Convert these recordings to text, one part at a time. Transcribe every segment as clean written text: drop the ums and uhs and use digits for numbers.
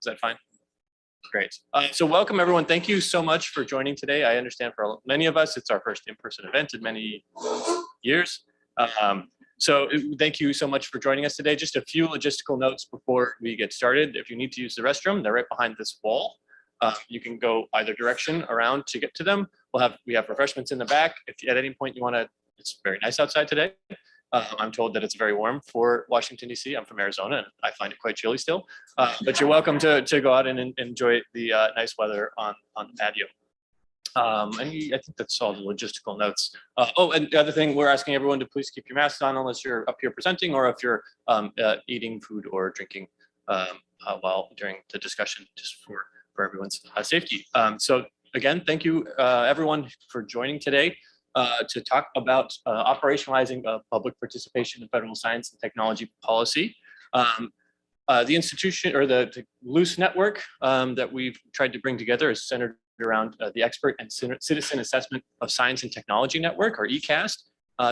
that fine? Great. So welcome everyone. Thank you so much for joining today. I understand for many of us, it's our first in-person event in many years. So thank you so much for joining us today. Just a few logistical notes before we get started. If you need to use the restroom, they're right behind this wall. You can go either direction around to get to them. We have refreshments in the back. If at any point you want to, it's very nice outside today. I'm told that it's very warm for Washington, D.C. I'm from Arizona, and I find it quite chilly still. But you're welcome to go out and enjoy the nice weather on the patio. And I think that's all the logistical notes. Oh, and the other thing, we're asking everyone to please keep your masks on unless you're up here presenting or if you're eating food or drinking while during the discussion, just for everyone's safety. So again, thank you everyone for joining today. To talk about operationalizing public participation in federal science and technology policy. The institution or the loose network that we've tried to bring together is centered around the Expert and Citizen Assessment of Science and Technology Network, or ECAST.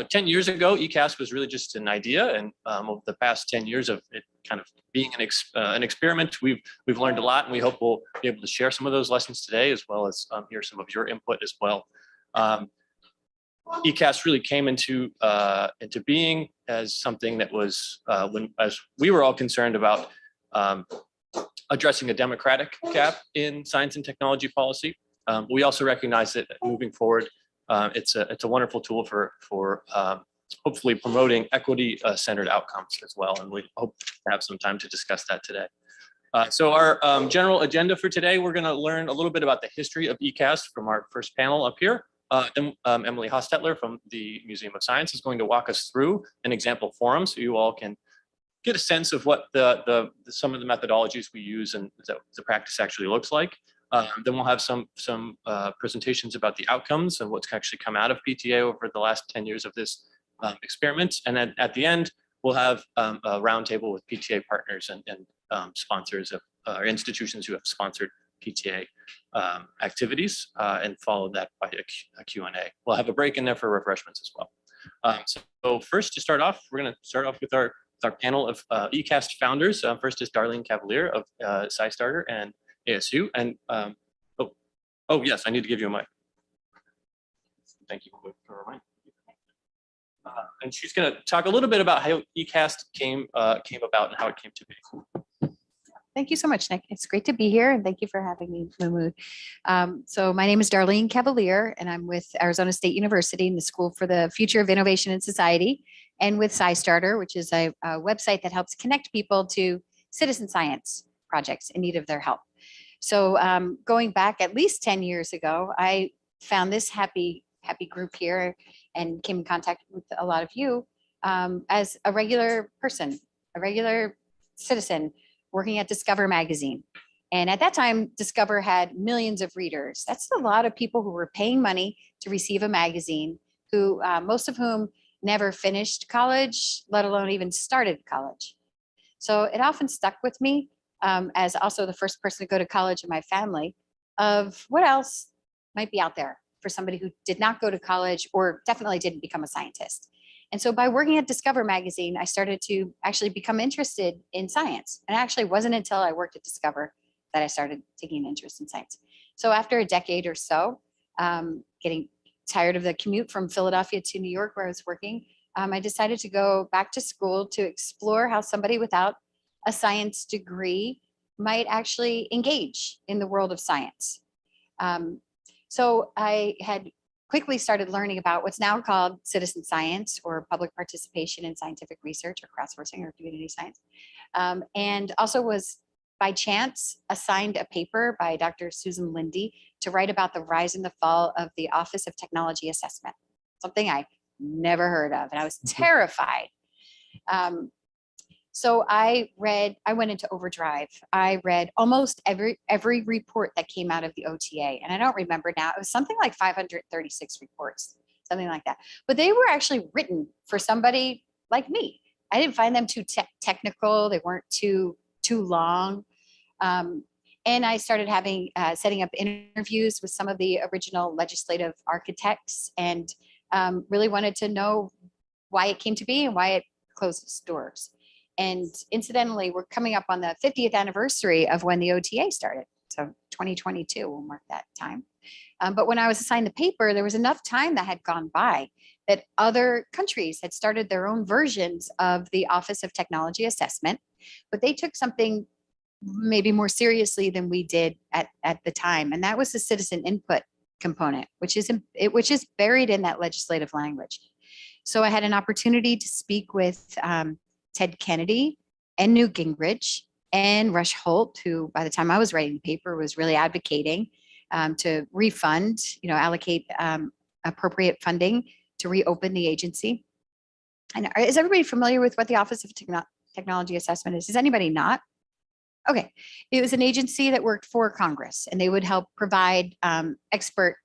10 years ago, ECAST was really just an idea, and over the past 10 years of it kind of being an experiment, we've learned a lot, and we hope we'll be able to share some of those lessons today, as well as hear some of your input as well. ECAST really came into being as something that was as we were all concerned about addressing a democratic gap in science and technology policy. We also recognize that moving forward, it's a wonderful tool for hopefully promoting equity-centered outcomes as well, and we hope to have some time to discuss that today. So our general agenda for today, we're going to learn a little bit about the history of ECAST from our first panel up here. Then Emily Hostetler from the Museum of Science is going to walk us through an example forum so you all can get a sense of what some of the methodologies we use and the practice actually looks like. Then we'll have some presentations about the outcomes and what's actually come out of PTA over the last 10 years of this experiment. And then at the end, we'll have a roundtable with PTA partners and sponsors of institutions who have sponsored PTA activities and follow that by a Q&A. We'll have a break in there for refreshments as well. So first, to start off, we're going to start off with our panel of ECAST founders. First is Darlene Cavalier of SciStarter and ASU. And oh yes, I need to give you a mic. Thank you for reminding me. And she's going to talk a little bit about how ECAST came about and how it came to be. Thank you so much, Nick. It's great to be here, and thank you for having me, Mahmud. So my name is Darlene Cavalier, and I'm with Arizona State University in the School for the Future of Innovation and Society, and with SciStarter, which is a website that helps connect people to citizen science projects in need of their help. So going back at least 10 years ago, I found this happy group here and came in contact with a lot of you as a regular person, a regular citizen, working at Discover magazine. And at that time, Discover had millions of readers. That's a lot of people who were paying money to receive a magazine, who most of whom never finished college, let alone even started college. So it often stuck with me as also the first person to go to college in my family of what else might be out there for somebody who did not go to college or definitely didn't become a scientist. And so by working at Discover magazine, I started to actually become interested in science. And it actually wasn't until I worked at Discover that I started taking an interest in science. So after a decade or so, getting tired of the commute from Philadelphia to New York where I was working, I decided to go back to school to explore how somebody without a science degree might actually engage in the world of science. So I had quickly started learning about what's now called citizen science or public participation in scientific research or crowdsourcing or community science. And also was by chance assigned a paper by Dr. Susan Lindy to write about the rise and the fall of the Office of Technology Assessment, something I never heard of, and I was terrified. So I went into overdrive. I read almost every report that came out of the OTA, and I don't remember now. It was something like 536 reports, something like that. But they were actually written for somebody like me. I didn't find them too technical. They weren't too long. And I started setting up interviews with some of the original legislative architects, and really wanted to know why it came to be and why it closed its doors. And incidentally, we're coming up on the 50th anniversary of when the OTA started. So 2022 will mark that time. But when I was assigned the paper, there was enough time that had gone by that other countries had started their own versions of the Office of Technology Assessment, but they took something maybe more seriously than we did at the time. And that was the citizen input component, which is buried in that legislative language. So I had an opportunity to speak with Ted Kennedy and Newt Gingrich and Rush Holt, who by the time I was writing the paper was really advocating to refund, allocate appropriate funding to reopen the agency. And is everybody familiar with what the Office of Technology Assessment is? Is anybody not? Okay, it was an agency that worked for Congress, and they would help provide expert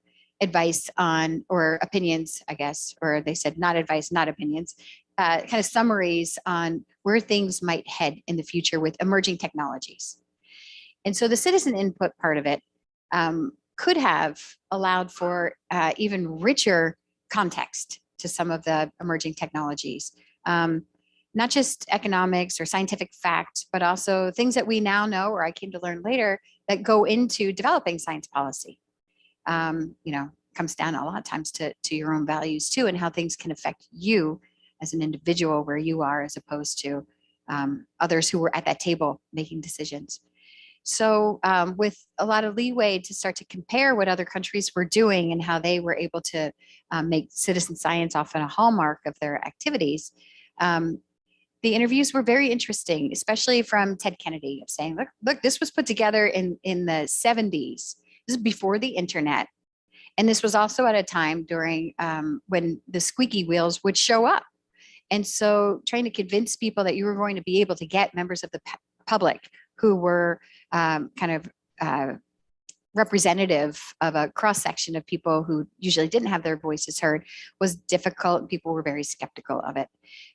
advice on, or opinions, I guess, or they said not advice, not opinions, kind of summaries on where things might head in the future with emerging technologies. And so the citizen input part of it could have allowed for even richer context to some of the emerging technologies. Not just economics or scientific fact, but also things that we now know, or I came to learn later, that go into developing science policy. Comes down a lot of times to your own values too, and how things can affect you as an individual where you are, as opposed to others who were at that table making decisions. So with a lot of leeway to start to compare what other countries were doing and how they were able to make citizen science often a hallmark of their activities, the interviews were very interesting, especially from Ted Kennedy, of saying, look, this was put together in the 70s. This is before the internet. And this was also at a time during when the squeaky wheels would show up. And so trying to convince people that you were going to be able to get members of the public who were representative of a cross section of people who usually didn't have their voices heard was difficult. People were very skeptical of it.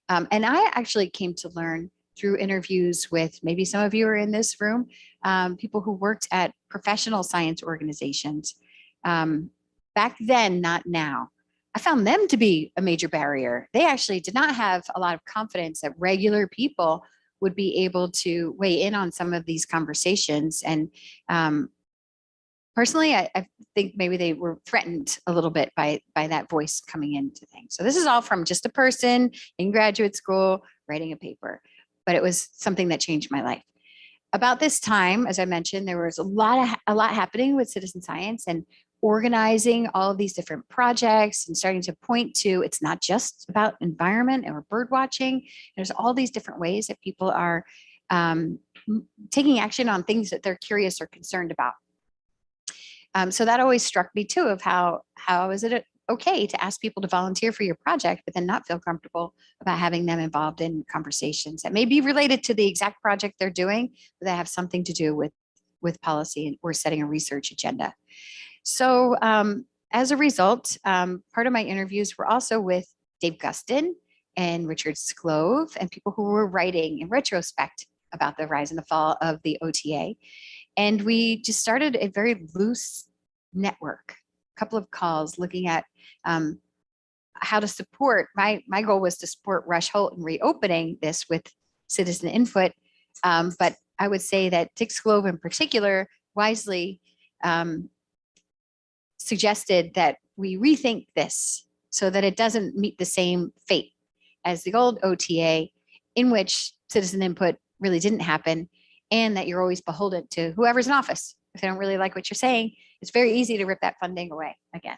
And I actually came to learn through interviews with, maybe some of you are in this room, people who worked at professional science organizations. Back then, not now. I found them to be a major barrier. They actually did not have a lot of confidence that regular people would be able to weigh in on some of these conversations. And personally, I think maybe they were threatened a little bit by that voice coming into things. So this is all from just a person in graduate school writing a paper, but it was something that changed my life. About this time, as I mentioned, there was a lot happening with citizen science and organizing all of these different projects and starting to point to, it's not just about environment or bird watching. There's all these different ways that people are taking action on things that they're curious or concerned about. So that always struck me too, of how is it okay to ask people to volunteer for your project, but then not feel comfortable about having them involved in conversations that may be related to the exact project they're doing, but that have something to do with policy or setting a research agenda. So as a result, part of my interviews were also with Dave Gustin and Richard Sclove and people who were writing in retrospect about the rise and the fall of the OTA. And we just started a very loose network, a couple of calls looking at how to support. My goal was to support Rush Holt in reopening this with citizen input. But I would say that Dick Sclove in particular wisely suggested that we rethink this so that it doesn't meet the same fate as the old OTA, in which citizen input really didn't happen, and that you're always beholden to whoever's in office. If they don't really like what you're saying, it's very easy to rip that funding away again.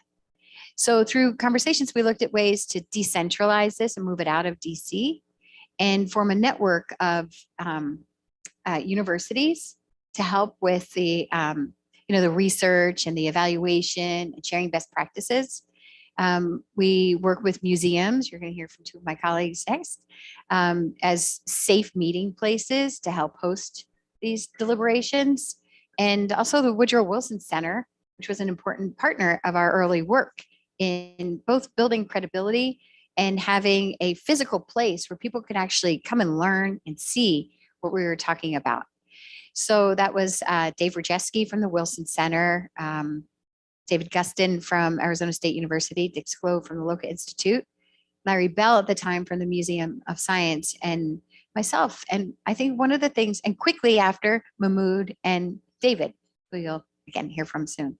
So through conversations, we looked at ways to decentralize this and move it out of DC and form a network of universities to help with the the research and the evaluation and sharing best practices. We work with museums. You're going to hear from two of my colleagues next, as safe meeting places to help host these deliberations. And also the Woodrow Wilson Center, which was an important partner of our early work in both building credibility and having a physical place where people could actually come and learn and see what we were talking about. So that was Dave Rajewski from the Wilson Center, David Gustin from Arizona State University, Dick Sclove from the Loca Institute, Larry Bell at the time from the Museum of Science, and myself. And I think one of the things, and quickly after, Mahmud and David, who you'll again hear from soon.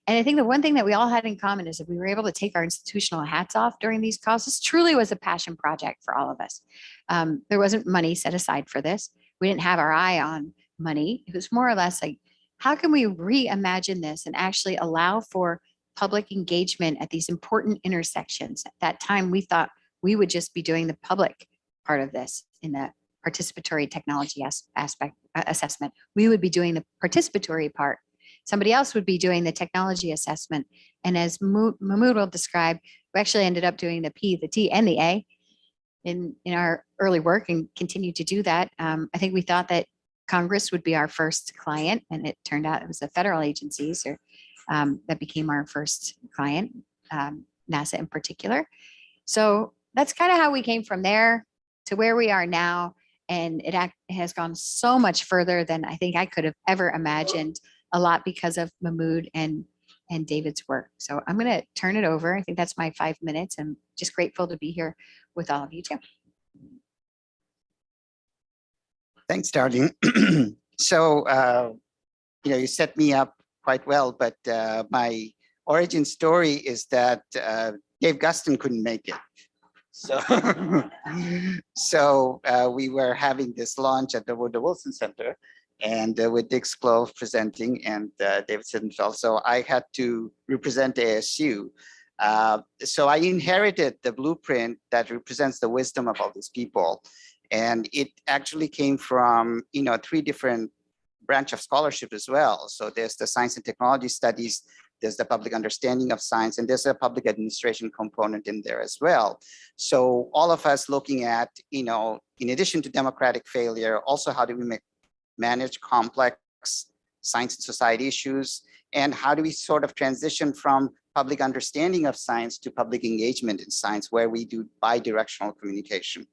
And I think the one thing that we all had in common is that we were able to take our institutional hats off during these calls. This truly was a passion project for all of us. There wasn't money set aside for this. We didn't have our eye on money. It was more or less like, how can we reimagine this and actually allow for public engagement at these important intersections? At that time, we thought we would just be doing the public part of this in the participatory technology aspect assessment. We would be doing the participatory part. Somebody else would be doing the technology assessment. And as Mahmud will describe, we actually ended up doing the P, the T, and the A in our early work and continue to do that. I think we thought that Congress would be our first client, and it turned out it was the federal agencies that became our first client, NASA in particular. So that's kind of how we came from there to where we are now. And it has gone so much further than I think I could have ever imagined, a lot because of Mahmud and David's work. So I'm going to turn it over. I think that's my 5 minutes. I'm just grateful to be here with all of you too. Thanks, Darlene. So, you set me up quite well, but my origin story is that Dave Gustin couldn't make it. So, we were having this launch at the Woodrow Wilson Center, and with Dick Sklow presenting and David Sittenfeld. So I had to represent ASU. So I inherited the blueprint that represents the wisdom of all these people. And it actually came from, 3 different branch of scholarship as well. So there's the science and technology studies, there's the public understanding of science, and there's a public administration component in there as well. So all of us looking at, in addition to democratic failure, also how do we manage complex science and society issues, and how do we sort of transition from public understanding of science to public engagement in science, where we do bi-directional communication.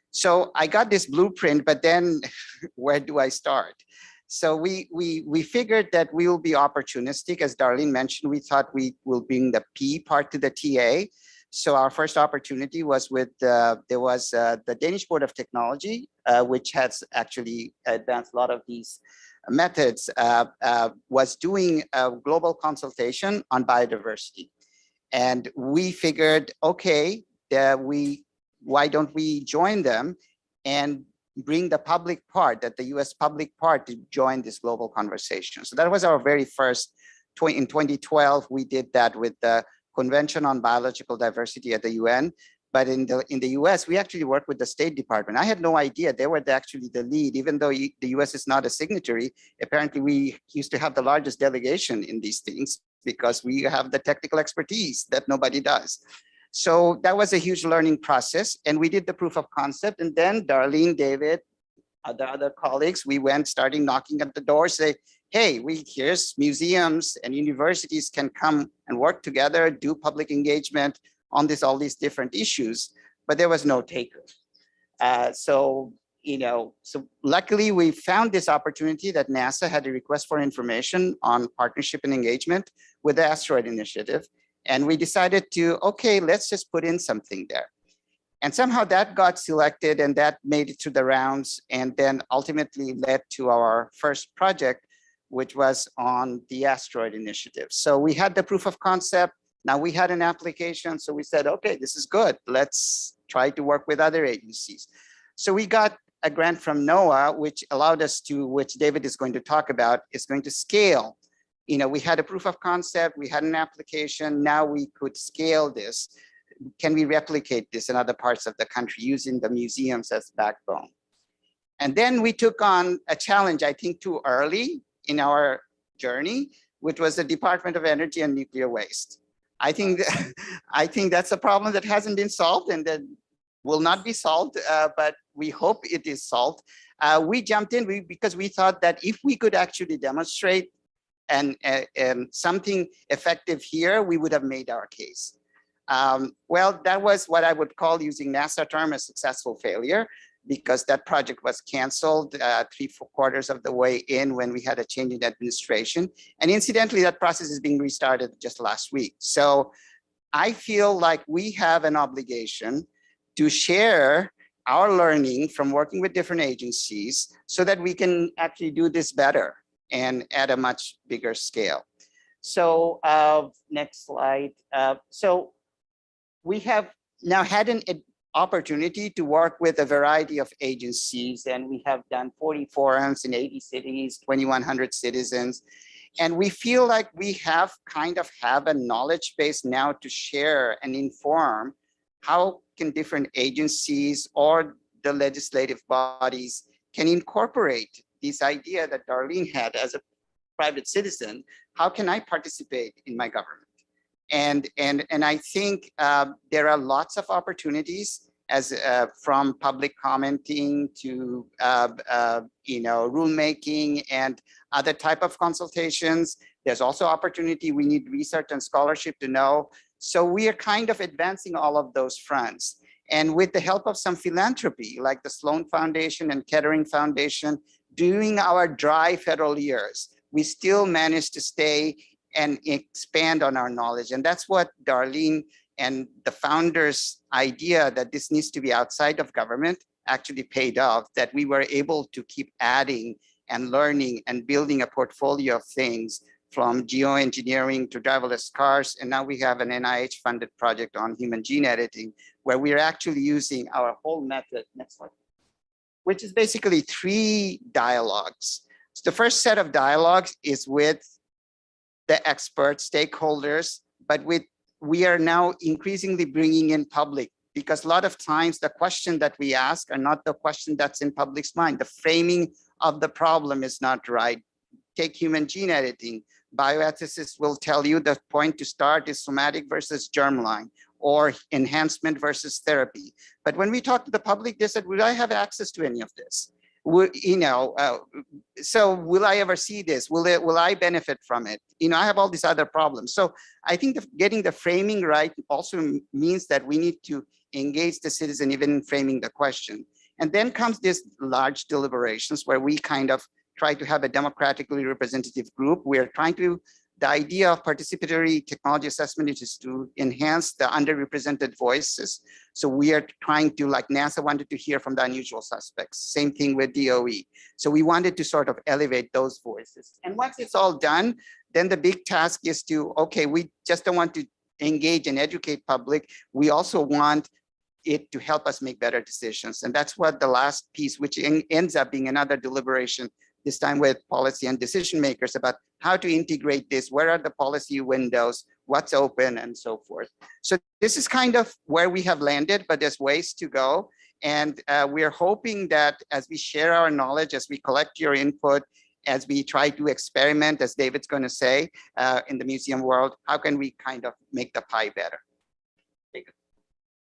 So I got this blueprint, but then where do I start? So we figured that we will be opportunistic. As Darlene mentioned, we thought we will bring the P part to the TA. So our first opportunity was with, there was the Danish Board of Technology, which has actually advanced a lot of these methods, was doing a global consultation on biodiversity. And we figured, okay, why don't we join them and bring the public part, that the US public part, to join this global conversation. So that was our very first, in 2012, we did that with the Convention on Biological Diversity at the UN, but in the US, we actually worked with the State Department. I had no idea they were actually the lead, even though the US is not a signatory. Apparently, we used to have the largest delegation in these things because we have the technical expertise that nobody does. So that was a huge learning process, and we did the proof of concept. And then Darlene, David, the other colleagues, we went starting knocking at the door, say, hey, here's museums and universities can come and work together, do public engagement on all these different issues, but there was no taker. So luckily we found this opportunity that NASA had a request for information on partnership and engagement with the Asteroid Initiative. And we decided to, okay, let's just put in something there. And somehow that got selected and that made it to the rounds, and then ultimately led to our first project, which was on the Asteroid Initiative. So we had the proof of concept. Now we had an application. So we said, okay, this is good. Let's try to work with other agencies. So we got a grant from NOAA, which allowed us to, which David is going to talk about, is going to scale. We had a proof of concept, we had an application, now we could scale this. Can we replicate this in other parts of the country using the museums as backbone? And then we took on a challenge, I think too early in our journey, which was the Department of Energy and Nuclear Waste. I think that's a problem that hasn't been solved and that will not be solved, but we hope it is solved. We jumped in because we thought that if we could actually demonstrate and something effective here, we would have made our case. Well, that was what I would call, using NASA term, a successful failure, because that project was canceled 3/4 quarters of the way in when we had a change in administration. And incidentally, that process is being restarted just last week. So I feel like we have an obligation to share our learning from working with different agencies so that we can actually do this better and at a much bigger scale. So next slide. So we have now had an opportunity to work with a variety of agencies, and we have done 40 forums in 80 cities, 2,100 citizens. And we feel like we have a knowledge base now to share and inform how can different agencies or the legislative bodies can incorporate this idea that Darlene had as a private citizen. How can I participate in my government? And I think there are lots of opportunities as from public commenting to rulemaking and other type of consultations. There's also opportunity. We need research and scholarship to know. So we are kind of advancing all of those fronts. And with the help of some philanthropy, like the Sloan Foundation and Kettering Foundation, during our dry federal years, we still managed to stay and expand on our knowledge. And that's what Darlene and the founders' idea that this needs to be outside of government actually paid off, that we were able to keep adding and learning and building a portfolio of things from geoengineering to driverless cars. And now we have an NIH-funded project on human gene editing, where we're actually using our whole method, next slide, which is basically 3 dialogues. So the first set of dialogues is with the expert stakeholders, but we are now increasingly bringing in public, because a lot of times the question that we ask are not the question that's in public's mind. The framing of the problem is not right. Take human gene editing. Bioethicists will tell you the point to start is somatic versus germline, or enhancement versus therapy. But when we talk to the public, they said, will I have access to any of this? So will I ever see this? Will I benefit from it? I have all these other problems. So I think getting the framing right also means that we need to engage the citizen even in framing the question. And then comes this large deliberations where we kind of try to have a democratically representative group. The idea of participatory technology assessment is to enhance the underrepresented voices. So we are trying to, like NASA wanted to hear from the unusual suspects, same thing with DOE. So we wanted to sort of elevate those voices. And once it's all done, then the big task is to, okay, we just don't want to engage and educate public. We also want it to help us make better decisions. And that's what the last piece, which ends up being another deliberation, this time with policy and decision makers, about how to integrate this, where are the policy windows, what's open, and so forth. So this is kind of where we have landed, but there's ways to go. And we're hoping that as we share our knowledge, as we collect your input, as we try to experiment, as David's going to say, in the museum world, how can we kind of make the pie better?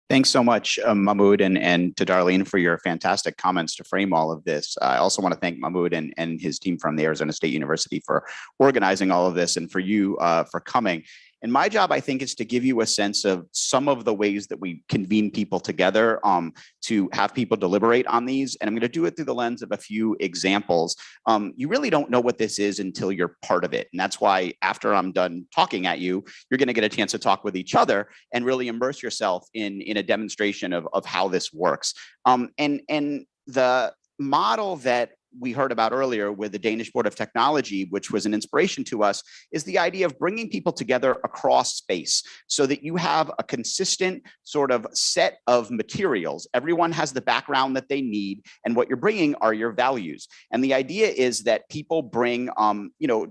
Thanks so much, Mahmud, and to Darlene for your fantastic comments to frame all of this. I also want to thank Mahmud and his team from the Arizona State University for organizing all of this, and for you for coming. And my job, I think, is to give you a sense of some of the ways that we convene people together to have people deliberate on these. And I'm going to do it through the lens of a few examples. You really don't know what this is until you're part of it. And that's why after I'm done talking at you, you're going to get a chance to talk with each other and really immerse yourself in a demonstration of how this works. And the model that we heard about earlier with the Danish Board of Technology, which was an inspiration to us, is the idea of bringing people together across space so that you have a consistent sort of set of materials. Everyone has the background that they need, and what you're bringing are your values. And the idea is that people bring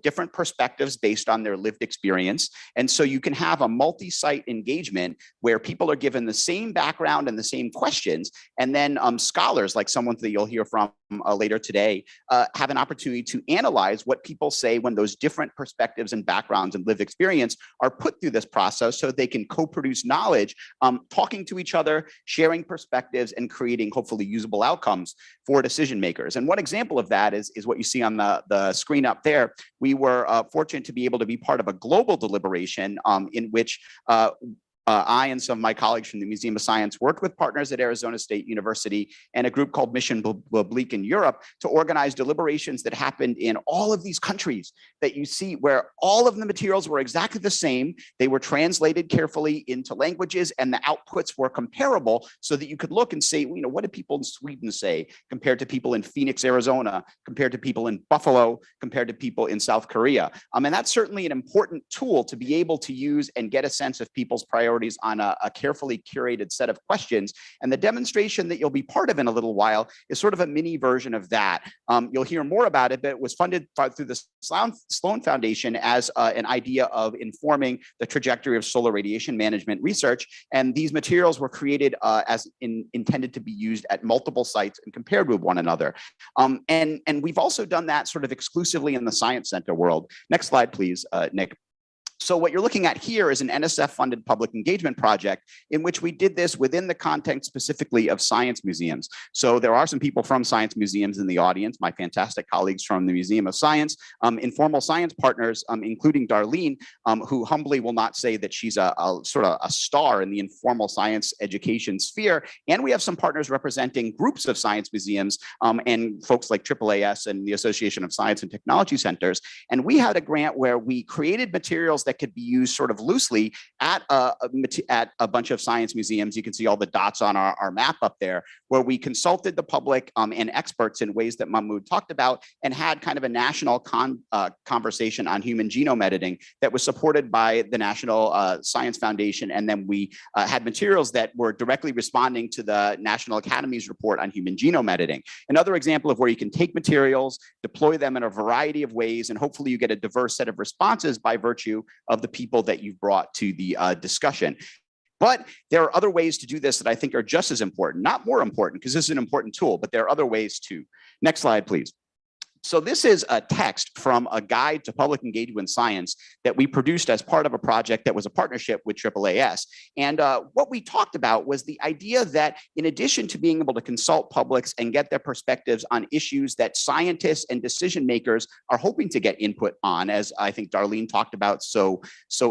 different perspectives based on their lived experience. And so you can have a multi-site engagement where people are given the same background and the same questions, and then scholars, like someone that you'll hear from later today, have an opportunity to analyze what people say when those different perspectives and backgrounds and lived experience are put through this process, so that they can co-produce knowledge, talking to each other, sharing perspectives, and creating hopefully usable outcomes for decision makers. And one example of that is what you see on the screen up there. We were fortunate to be able to be part of a global deliberation in which I and some of my colleagues from the Museum of Science worked with partners at Arizona State University and a group called Mission Publique in Europe to organize deliberations that happened in all of these countries that you see, where all of the materials were exactly the same. They were translated carefully into languages, and the outputs were comparable so that you could look and say, you know, what did people in Sweden say compared to people in Phoenix, Arizona, compared to people in Buffalo, compared to people in South Korea. And that's certainly an important tool to be able to use and get a sense of people's priorities on a carefully curated set of questions. And the demonstration that you'll be part of in a little while is sort of a mini version of that. You'll hear more about it, but it was funded through the Sloan Foundation as an idea of informing the trajectory of solar radiation management research. And these materials were created as intended to be used at multiple sites and compared with one another. And we've also done that sort of exclusively in the Science Center world. Next slide, please, Nick. So what you're looking at here is an NSF-funded public engagement project in which we did this within the context specifically of science museums. So there are some people from science museums in the audience, my fantastic colleagues from the Museum of Science, informal science partners, including Darlene, who humbly will not say that she's a sort of a star in the informal science education sphere. And we have some partners representing groups of science museums and folks like AAAS and the Association of Science and Technology Centers. And we had a grant where we created materials that could be used sort of loosely at a bunch of science museums. You can see all the dots on our map up there, where we consulted the public and experts in ways that Mahmud talked about, and had kind of a national conversation on human genome editing that was supported by the National Science Foundation. And then we had materials that were directly responding to the National Academy's report on human genome editing. Another example of where you can take materials, deploy them in a variety of ways, and hopefully you get a diverse set of responses by virtue of the people that you've brought to the discussion. But there are other ways to do this that I think are just as important, not more important, because this is an important tool, but there are other ways too. Next slide, please. So this is a text from a guide to public engagement in science that we produced as part of a project that was a partnership with AAAS. And what we talked about was the idea that in addition to being able to consult publics and get their perspectives on issues that scientists and decision makers are hoping to get input on, as I think Darlene talked about so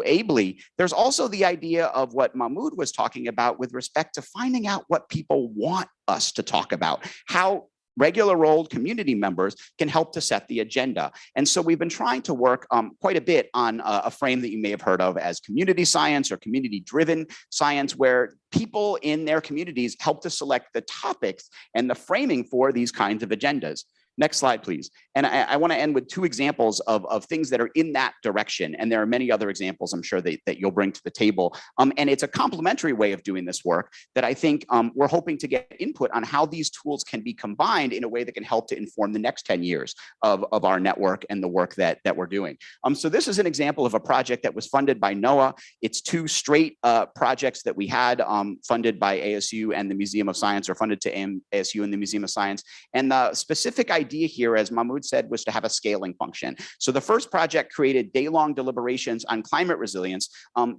ably, there's also the idea of what Mahmud was talking about with respect to finding out what people want us to talk about, how regular old community members can help to set the agenda. And so we've been trying to work quite a bit on a frame that you may have heard of as community science or community-driven science, where people in their communities help to select the topics and the framing for these kinds of agendas. Next slide, please. And I want to end with two examples of things that are in that direction. And there are many other examples I'm sure that you'll bring to the table. And it's a complementary way of doing this work that I think we're hoping to get input on how these tools can be combined in a way that can help to inform the next 10 years of our network and the work that we're doing. So this is an example of a project that was funded by NOAA. It's two straight projects that we had funded by ASU and the Museum of Science, or funded to ASU and the Museum of Science. And the specific idea here, as Mahmud said, was to have a scaling function. So the first project created day-long deliberations on climate resilience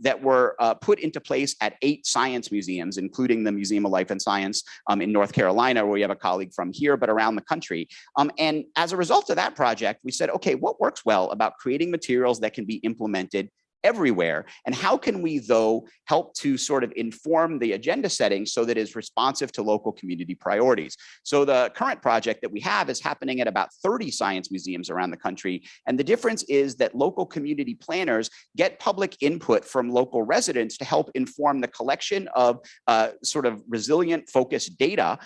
that were put into place at 8 science museums, including the Museum of Life and Science in North Carolina, where we have a colleague from here, but around the country. And as a result of that project, we said, okay, what works well about creating materials that can be implemented everywhere? And how can we, though, help to sort of inform the agenda setting so that it's responsive to local community priorities? So the current project that we have is happening at about 30 science museums around the country. And the difference is that local community planners get public input from local residents to help inform the collection of sort of resilient focused data,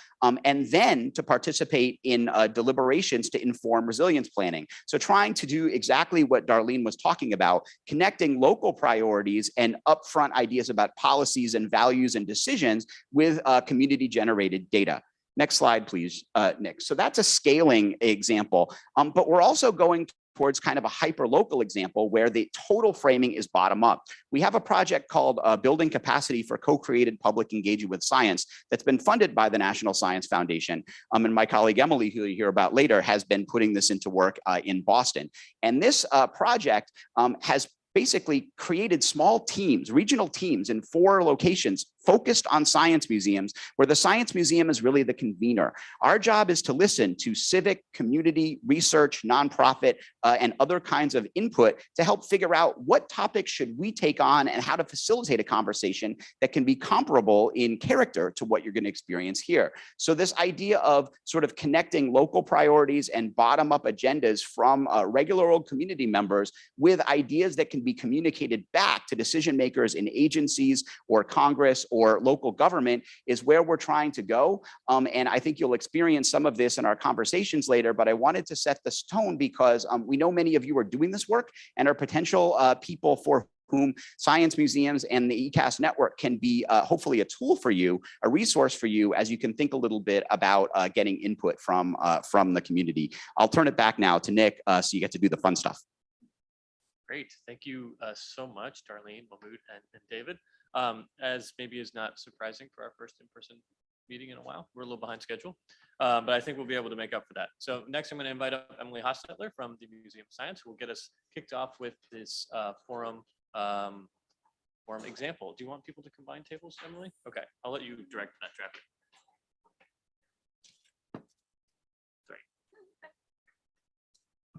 and then to participate in deliberations to inform resilience planning. So trying to do exactly what Darlene was talking about, connecting local priorities and upfront ideas about policies and values and decisions with community generated data. Next slide, please, Nick. So that's a scaling example, but we're also going towards kind of a hyper-local example where the total framing is bottom up. We have a project called Building Capacity for Co-Created Public Engagement with Science that's been funded by the National Science Foundation. And my colleague Emily, who you'll hear about later, has been putting this into work in Boston. And this project has basically created small teams, regional teams in 4 locations focused on science museums, where the science museum is really the convener. Our job is to listen to civic, community, research, nonprofit, and other kinds of input to help figure out what topics should we take on and how to facilitate a conversation that can be comparable in character to what you're going to experience here. So this idea of sort of connecting local priorities and bottom-up agendas from regular old community members with ideas that can be communicated back to decision makers in agencies or Congress or local government is where we're trying to go. And I think you'll experience some of this in our conversations later, but I wanted to set this tone because we know many of you are doing this work and are potential people for whom science museums and the ECAST network can be hopefully a tool for you, a resource for you as you can think a little bit about getting input from the community. I'll turn it back now to Nick so you get to do the fun stuff. Great. Thank you so much, Darlene, Mahmud, and David. As maybe is not surprising for our first in-person meeting in a while, we're a little behind schedule, but I think we'll be able to make up for that. So next, I'm going to invite up Emily Hostetler from the Museum of Science, who will get us kicked off with this forum example. Do you want people to combine tables, Emily? Okay, I'll let you direct that traffic.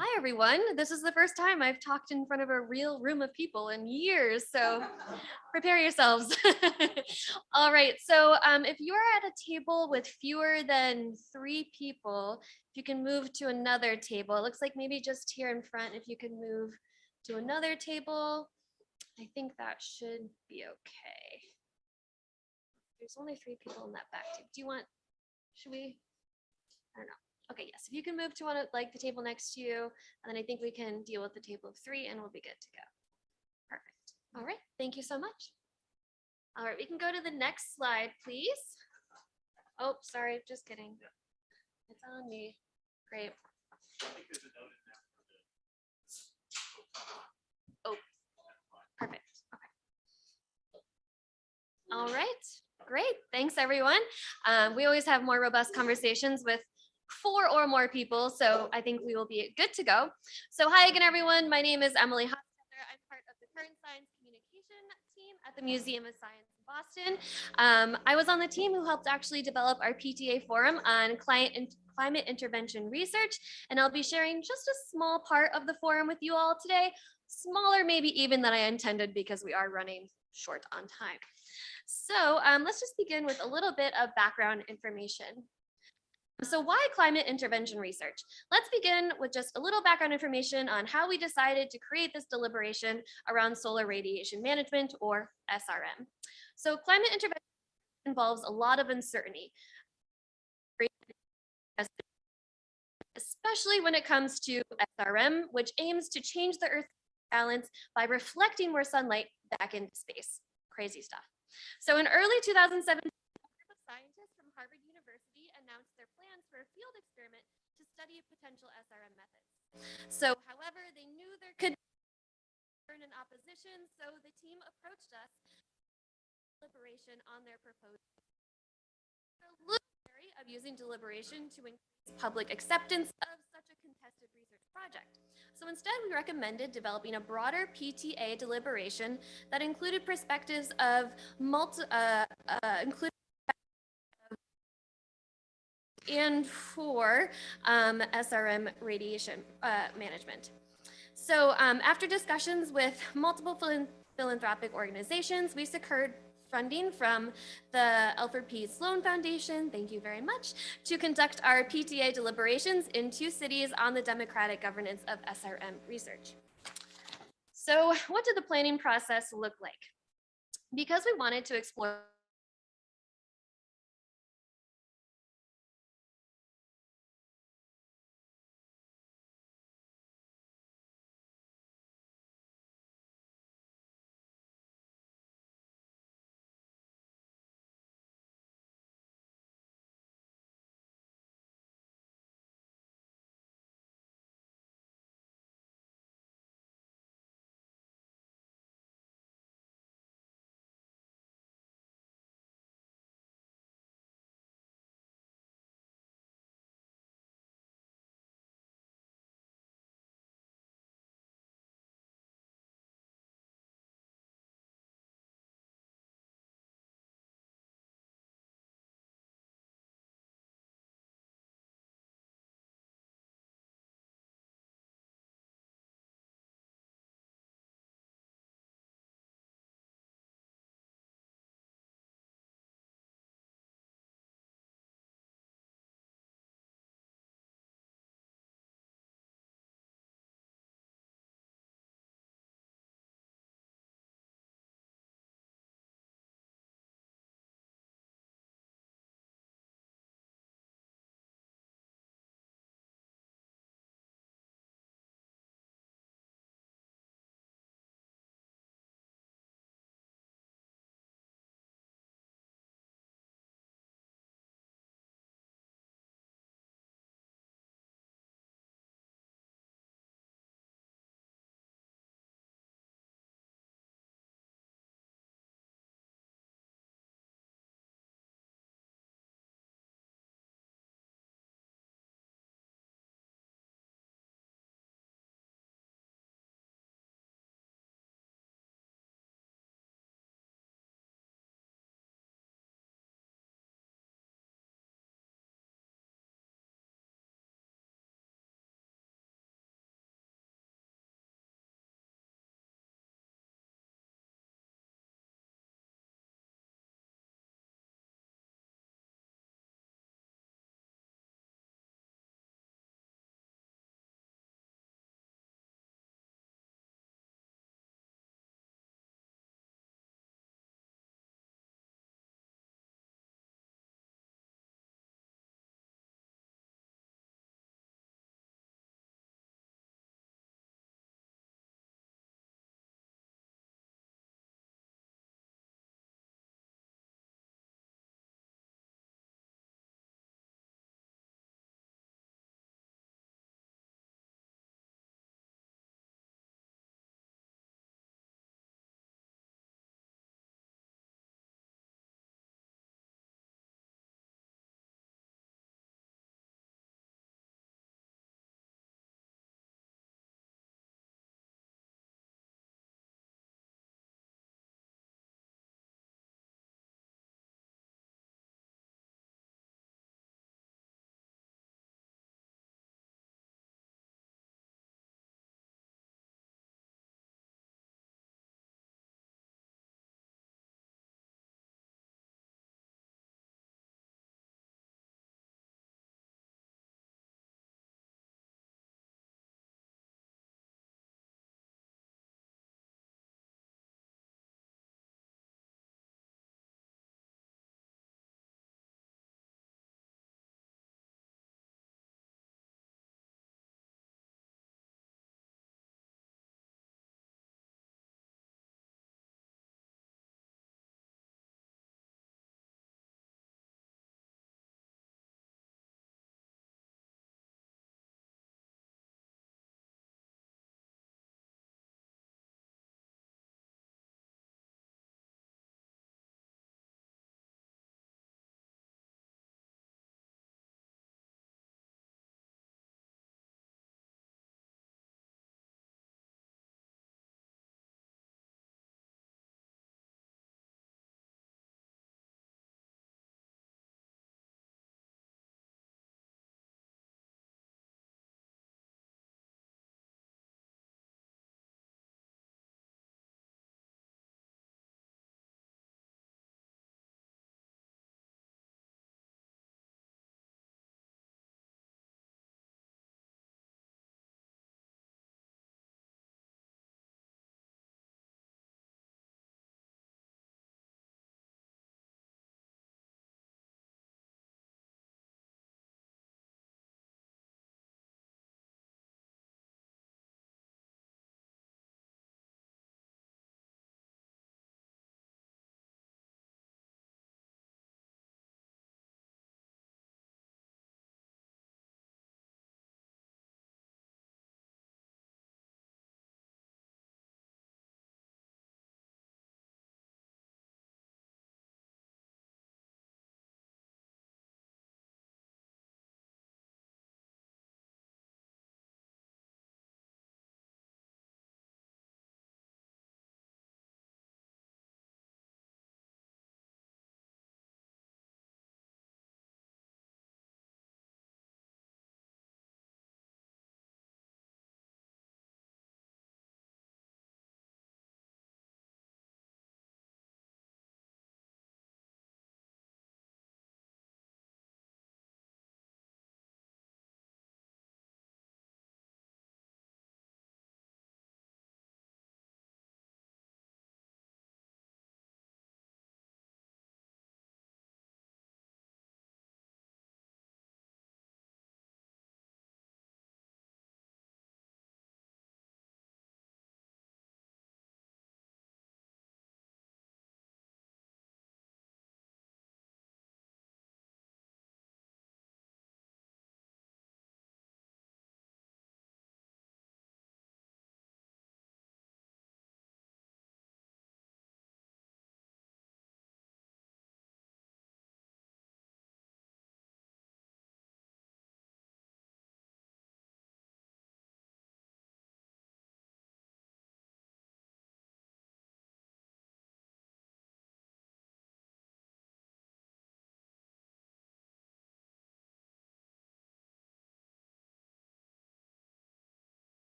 Hi, everyone. This is the first time I've talked in front of a real room of people in years, so prepare yourselves. All right, so if you are at a table with fewer than 3 people, if you can move to another table. It looks like maybe just here in front, if you can move to another table, I think that should be okay. There's only 3 people in that back table. Do you want, should we? I don't know. Okay, yes, if you can move to one of like the table next to you, and then I think we can deal with the table of 3 and we'll be good to go. Perfect. All right, thank you so much. All right, we can go to the next slide, please. Oh, sorry, just kidding. It's on me. Great. Oh, perfect. Okay. All right, great. Thanks, everyone. We always have more robust conversations with 4 or more people, so I think we will be good to go. So hi again, everyone. My name is Emily Hostetler. I'm part of the current science communication team at the Museum of Science in Boston. I was on the team who helped actually develop our PTA forum on climate intervention research, and I'll be sharing just a small part of the forum with you all today, smaller maybe even than I intended because we are running short on time. So let's just begin with a little bit of background information. So why climate intervention research? Let's begin with just a little background information on how we decided to create this deliberation around solar radiation management, or SRM. So climate intervention involves a lot of uncertainty, especially when it comes to SRM, which aims to change the Earth's balance by reflecting more sunlight back into space. Crazy stuff. So in early 2007, scientists from Harvard University announced their plans for a field experiment to study potential SRM methods. So, however, they knew there could be an opposition, so the team approached us deliberation on their proposal. They're a little wary of using deliberation to increase public acceptance of such a contested research project. So instead, we recommended developing a broader PTA deliberation that included perspectives of and for SRM radiation management. So after discussions with multiple philanthropic organizations, we secured funding from the Alfred P. Sloan Foundation, thank you very much, to conduct our PTA deliberations in 2 cities on the democratic governance of SRM research. So what did the planning process look like? Because we wanted to explore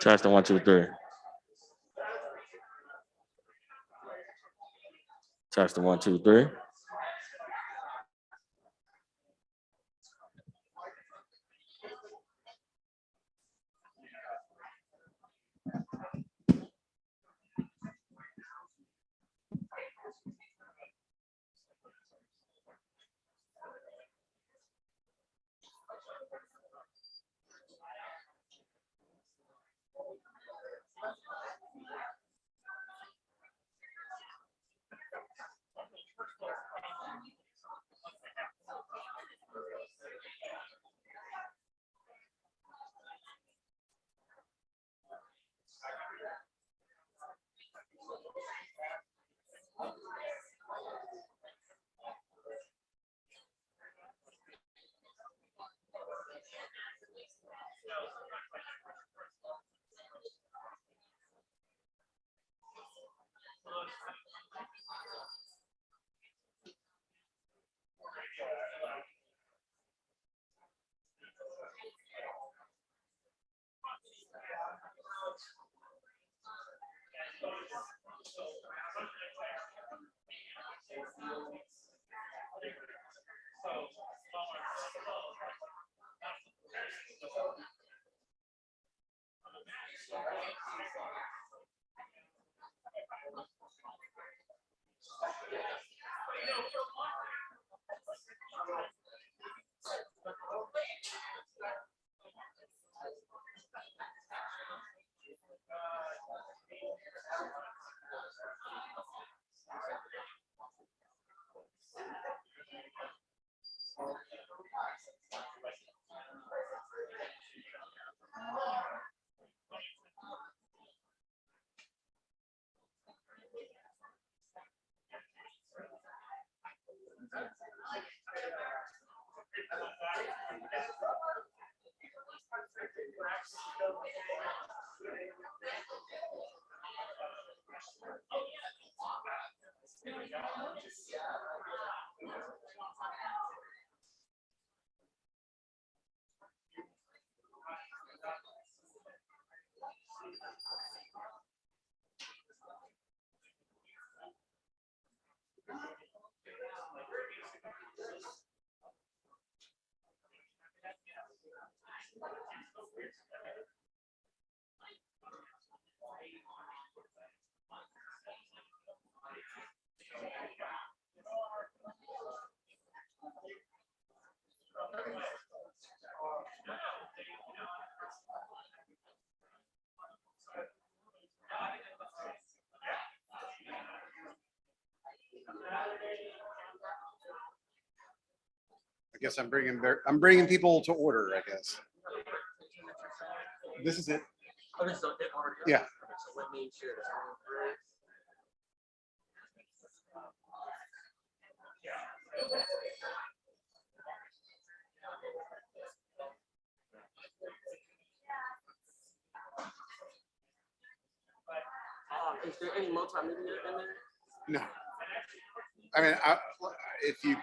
Testing 1, 2, 3. Testing 1, 2, 3. I guess I'm bringing people to order, I guess. This is it. Yeah. Is there any multimedia in there? No. I mean, if you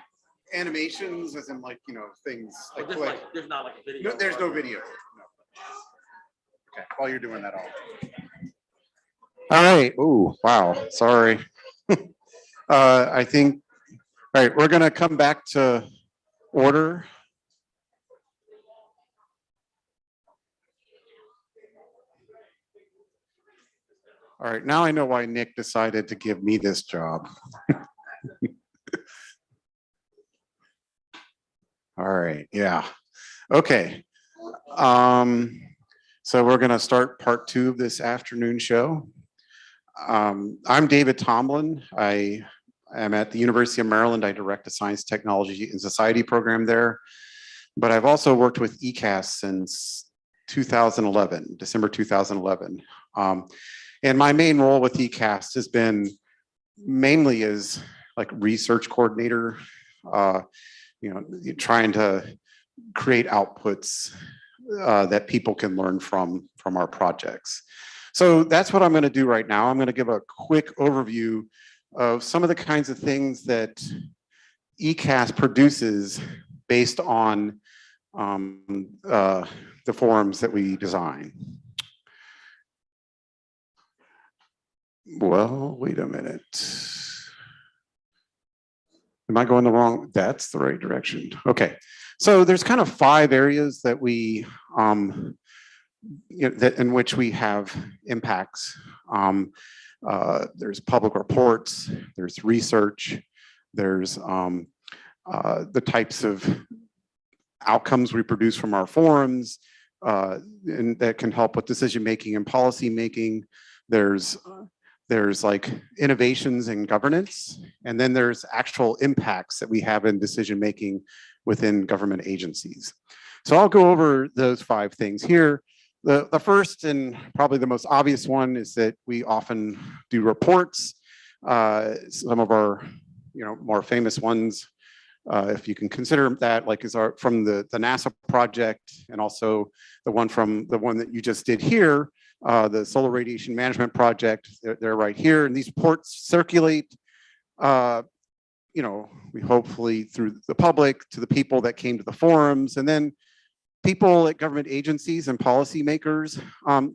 animations, as in like, you know, things like, There's not like a video. no, there's no video. No. Okay, while you're doing that all. All right. Oh, wow. Sorry. I think, all right, we're going to come back to order. All right, now I know why Nick decided to give me this job. All right, yeah. Okay. So we're going to start part 2 of this afternoon show. I'm David Tomblin. I am at the University of Maryland. I direct the Science, Technology, and Society program there. But I've also worked with ECAST since 2011, December 2011. And my main role with ECAST has been mainly as like research coordinator, trying to create outputs that people can learn from our projects. So that's what I'm going to do right now. I'm going to give a quick overview of some of the kinds of things that ECAST produces based on the forums that we design. Well, wait a minute. Am I going the wrong? That's the right direction. Okay. So there's kind of 5 areas that we, that in which we have impacts. There's public reports, there's research, there's the types of outcomes we produce from our forums, and that can help with decision making and policy making. There's like innovations in governance, and then there's actual impacts that we have in decision making within government agencies. So I'll go over those 5 things here. The first and probably the most obvious one is that we often do reports. Some of our more famous ones, if you can consider that, like is from the NASA project, and also the one that you just did here, the Solar Radiation Management Project. They're right here, and these reports circulate, we hopefully through the public to the people that came to the forums, and then people at government agencies and policymakers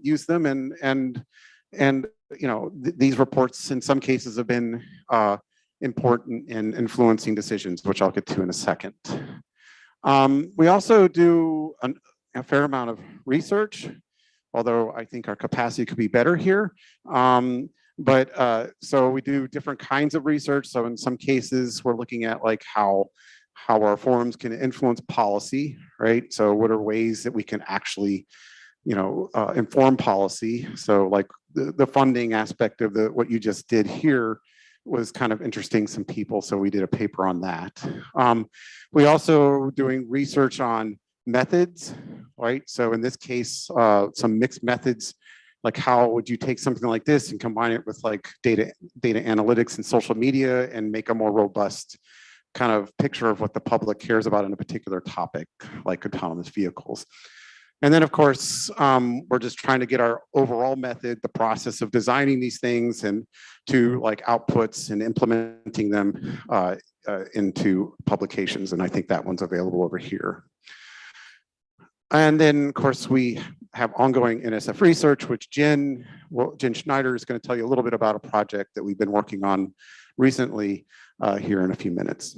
use them, and these reports in some cases have been important in influencing decisions, which I'll get to in a second. We also do a fair amount of research, although I think our capacity could be better here. So we do different kinds of research. So in some cases, we're looking at like how our forums can influence policy, right? So what are ways that we can actually, inform policy? So like the funding aspect of what you just did here was kind of interesting some people, so we did a paper on that. We also doing research on methods, right? So in this case, some mixed methods, like how would you take something like this and combine it with like data analytics and social media and make a more robust kind of picture of what the public cares about in a particular topic, like autonomous vehicles. And then of course, we're just trying to get our overall method, the process of designing these things and to like outputs and implementing them into publications. And I think that one's available over here. And then of course we have ongoing NSF research, which Jen Schneider is going to tell you a little bit about a project that we've been working on recently here in a few minutes.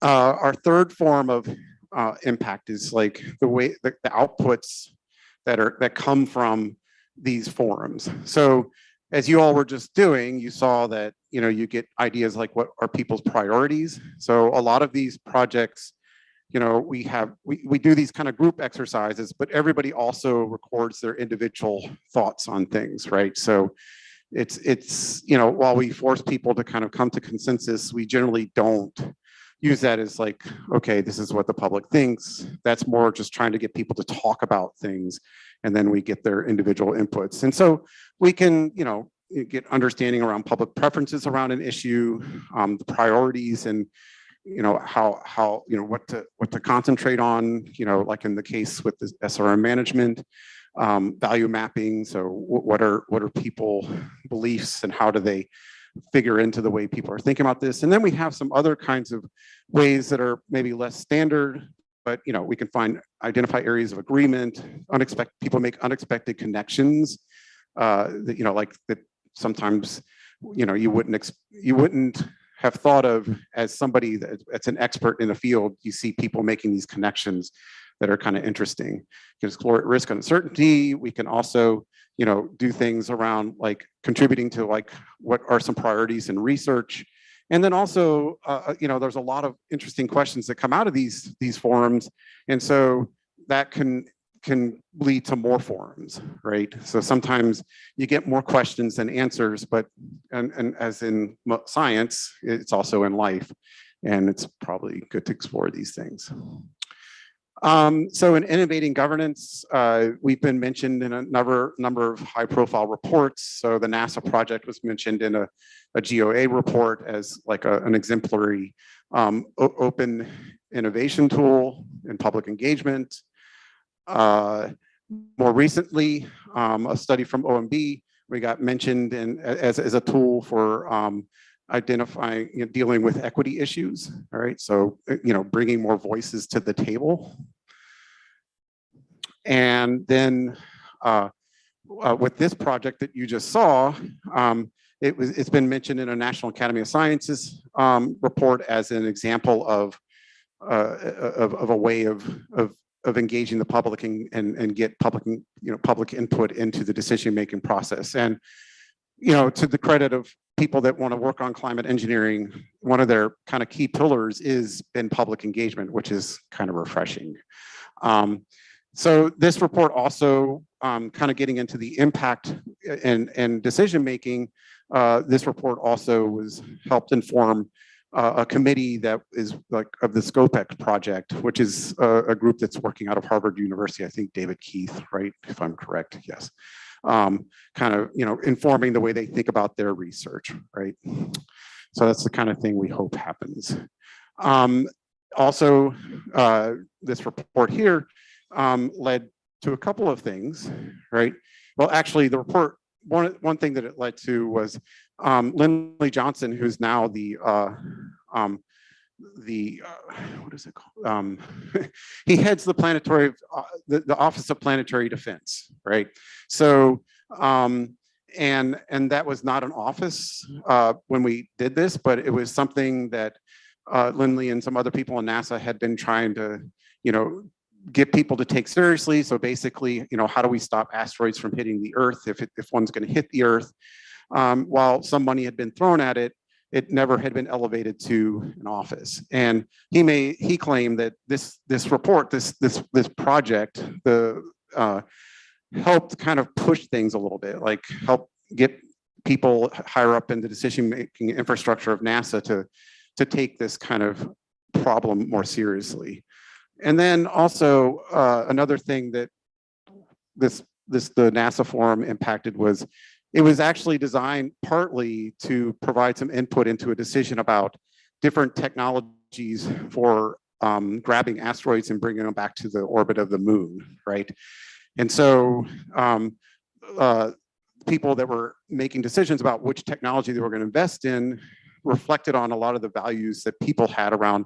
Our third form of impact is like the way the outputs that come from these forums. So as you all were just doing, you saw that you get ideas like what are people's priorities. So a lot of these projects, we do these kind of group exercises, but everybody also records their individual thoughts on things, right? So it's while we force people to kind of come to consensus, we generally don't use that as like, okay, this is what the public thinks. That's more just trying to get people to talk about things, and then we get their individual inputs. And so we can, get understanding around public preferences around an issue, the priorities, and how what to concentrate on, like in the case with the SRM management, value mapping. So what are people beliefs and how do they figure into the way people are thinking about this? And then we have some other kinds of ways that are maybe less standard, but we can identify areas of agreement, people make unexpected connections that like that sometimes you wouldn't have thought of as somebody that's an expert in the field. You see people making these connections that are kind of interesting. You can explore risk and uncertainty. We can also, do things around like contributing to like what are some priorities in research. And then also, there's a lot of interesting questions that come out of these forums. And so that can can lead to more forums, right? So sometimes you get more questions than answers, but and as in science, it's also in life, and it's probably good to explore these things. So in innovating governance, we've been mentioned in a number of high-profile reports. So the NASA project was mentioned in a GOA report as like an exemplary open innovation tool in public engagement. More recently, a study from OMB, we got mentioned as a tool for identifying, dealing with equity issues. All right, so bringing more voices to the table. And then with this project that you just saw, it's been mentioned in a National Academy of Sciences report as an example of a way of engaging the public and get public input into the decision-making process. And to the credit of people that want to work on climate engineering, one of their kind of key pillars is been public engagement, which is kind of refreshing. So this report also kind of getting into the impact and decision-making, this report also was helped inform a committee that is like of the SCOPEC project, which is a group that's working out of Harvard University. I think David Keith, right? If I'm correct, yes. Kind of, informing the way they think about their research, right? So that's the kind of thing we hope happens. Also, this report here led to a couple of things, right? Well, actually, the report, one thing that it led to was Lindley Johnson, who's now the what is it called? He heads the planetary, the Office of Planetary Defense, right? So, and that was not an office when we did this, but it was something that Lindley and some other people in NASA had been trying to, get people to take seriously. So basically, how do we stop asteroids from hitting the Earth if one's going to hit the Earth? While some money had been thrown at it, it never had been elevated to an office. And he claimed that this report, this project, helped kind of push things a little bit, like help get people higher up in the decision-making infrastructure of NASA to take this kind of problem more seriously. And then also another thing that the NASA forum impacted was it was actually designed partly to provide some input into a decision about different technologies for grabbing asteroids and bringing them back to the orbit of the moon, right? And so people that were making decisions about which technology they were going to invest in reflected on a lot of the values that people had around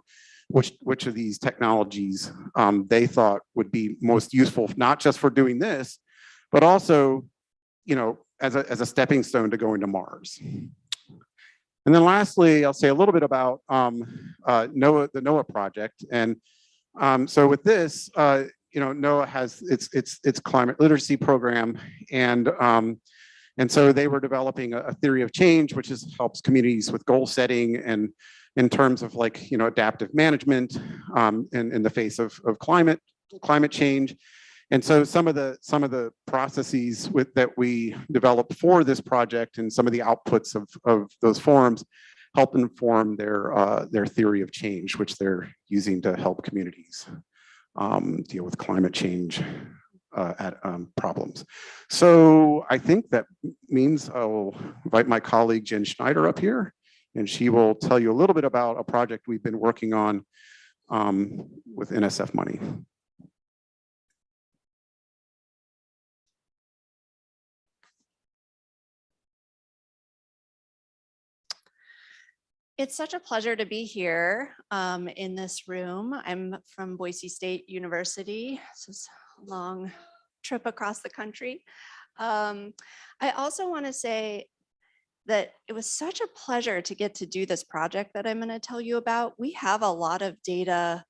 which of these technologies they thought would be most useful, not just for doing this, but also, as a stepping stone to going to Mars. And then lastly, I'll say a little bit about NOAA, the NOAA project. And so with this, NOAA has its climate literacy program, and so they were developing a theory of change, which helps communities with goal setting and in terms of adaptive management in the face of climate change. And so some of the processes that we developed for this project and some of the outputs of those forums help inform their theory of change, which they're using to help communities deal with climate change problems. So I think that means I'll invite my colleague Jen Schneider up here, and she will tell you a little bit about a project we've been working on with NSF money. It's such a pleasure to be here in this room. I'm from Boise State University. This is a long trip across the country. I also want to say that it was such a pleasure to get to do this project that I'm going to tell you about. We have a lot of data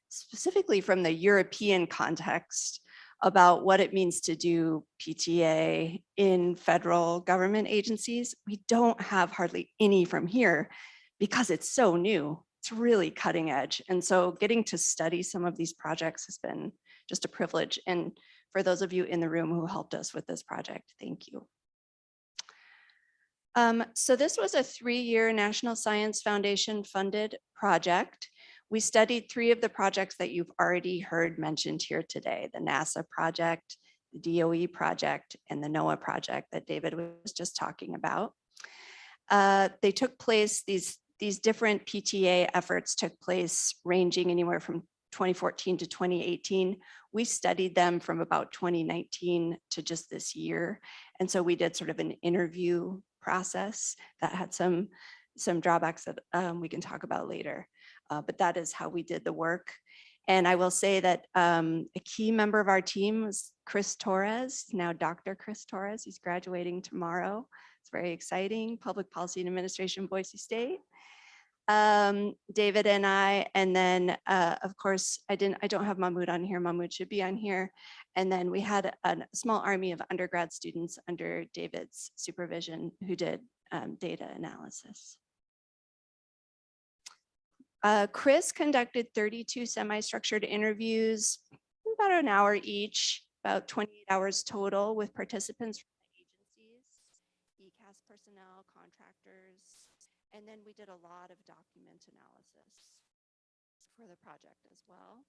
specifically from the European context about what it means to do PTA in federal government agencies. We don't have hardly any from here because it's so new. It's really cutting edge. And so getting to study some of these projects has been just a privilege. And for those of you in the room who helped us with this project, thank you. So this was a 3-year National Science Foundation funded project. We studied 3 of the projects that you've already heard mentioned here today, the NASA project, the DOE project, and the NOAA project that David was just talking about. They took place, these different PTA efforts took place ranging anywhere from 2014 to 2018. We studied them from about 2019 to just this year. And so we did sort of an interview process that had some drawbacks that we can talk about later. But that is how we did the work. And I will say that a key member of our team was Chris Torres, now Dr. Chris Torres. He's graduating tomorrow. It's very exciting. Public Policy and Administration, Boise State. David and I, and then of course, I don't have Mahmud on here. Mahmud should be on here. And then we had a small army of undergrad students under David's supervision who did data analysis. Chris conducted 32 semi-structured interviews, about an hour each, about 28 hours total with participants from the agencies, ECAST personnel, contractors, and then we did a lot of document analysis for the project as well.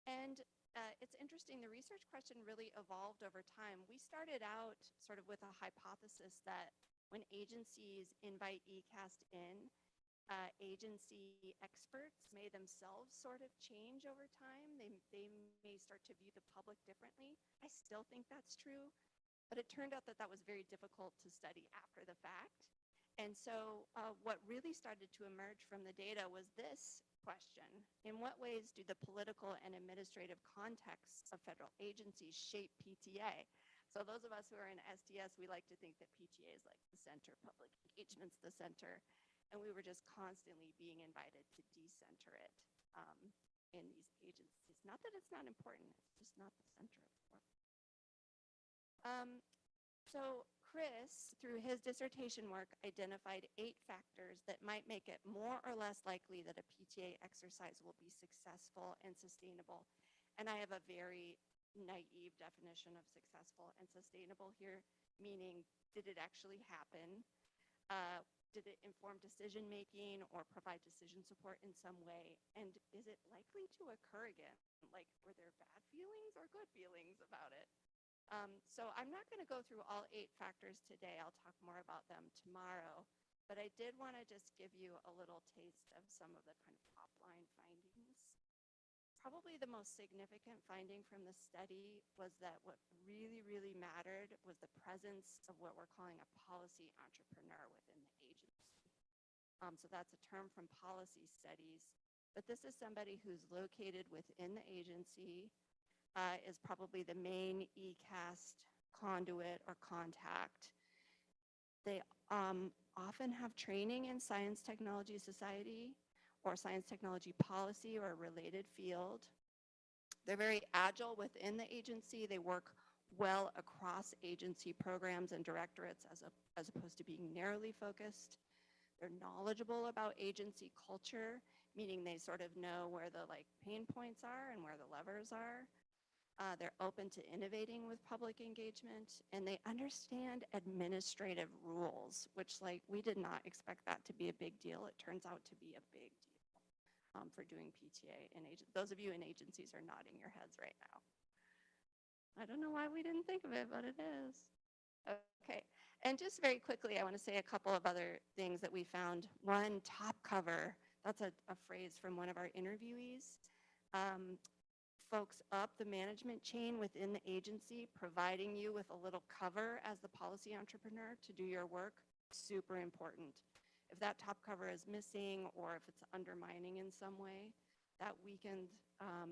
And it's interesting, the research question really evolved over time. We started out sort of with a hypothesis that when agencies invite ECAST in, agency experts may themselves sort of change over time. They may start to view the public differently. I still think that's true, but it turned out that that was very difficult to study after the fact. And so what really started to emerge from the data was this question: in what ways do the political and administrative contexts of federal agencies shape PTA? So those of us who are in SDS, we like to think that PTA is like the center, public engagement's the center. And we were just constantly being invited to decenter it in these agencies. Not that it's not important, it's just not the center of the work. So Chris, through his dissertation work, identified 8 factors that might make it more or less likely that a PTA exercise will be successful and sustainable. And I have a very naive definition of successful and sustainable here, meaning, did it actually happen? Did it inform decision-making or provide decision support in some way? And is it likely to occur again? Like, were there bad feelings or good feelings about it? So I'm not going to go through all 8 factors today. I'll talk more about them tomorrow. But I did want to just give you a little taste of some of the kind of top-line findings. Probably the most significant finding from the study was that what really, really mattered was the presence of what we're calling a policy entrepreneur within the agency. So that's a term from policy studies, but this is somebody who's located within the agency, is probably the main ECAST conduit or contact. They often have training in science technology society or science technology policy or a related field. They're very agile within the agency. They work well across agency programs and directorates as opposed to being narrowly focused. They're knowledgeable about agency culture, meaning they sort of know where the pain points are and where the levers are. They're open to innovating with public engagement, and they understand administrative rules, which we did not expect that to be a big deal. It turns out to be a big deal for doing PTA. And those of you in agencies are nodding your heads right now. I don't know why we didn't think of it, but it is. Okay, and just very quickly, I want to say a couple of other things that we found. One, top cover. That's a phrase from one of our interviewees. Folks up the management chain within the agency, providing you with a little cover as the policy entrepreneur to do your work, super important. If that top cover is missing or if it's undermining in some way, that weakens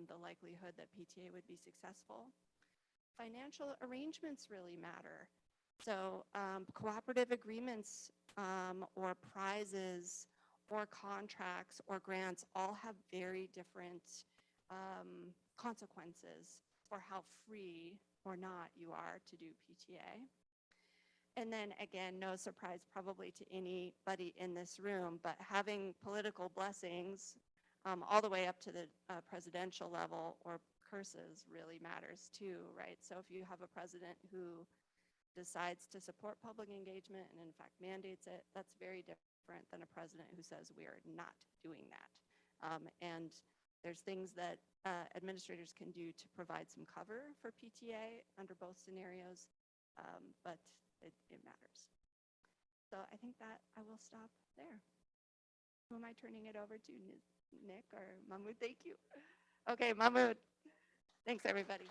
the likelihood that PTA would be successful. Financial arrangements really matter. So cooperative agreements or prizes or contracts or grants all have very different consequences for how free or not you are to do PTA. And then again, no surprise probably to anybody in this room, but having political blessings all the way up to the presidential level or curses really matters too, right? So if you have a president who decides to support public engagement and in fact mandates it, that's very different than a president who says we are not doing that. And there's things that administrators can do to provide some cover for PTA under both scenarios, but it matters. So I think that I will stop there. Who am I turning it over to, Nick or Mahmud? Thank you. Okay, Mahmud. Thanks, everybody.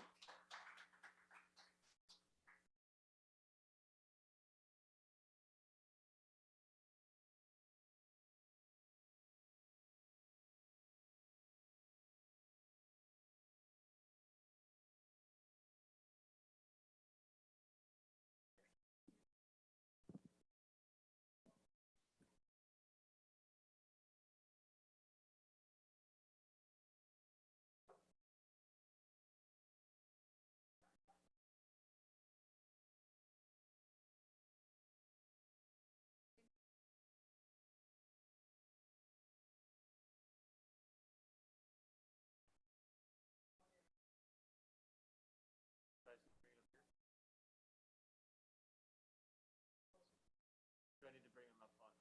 Do I need to bring them up on?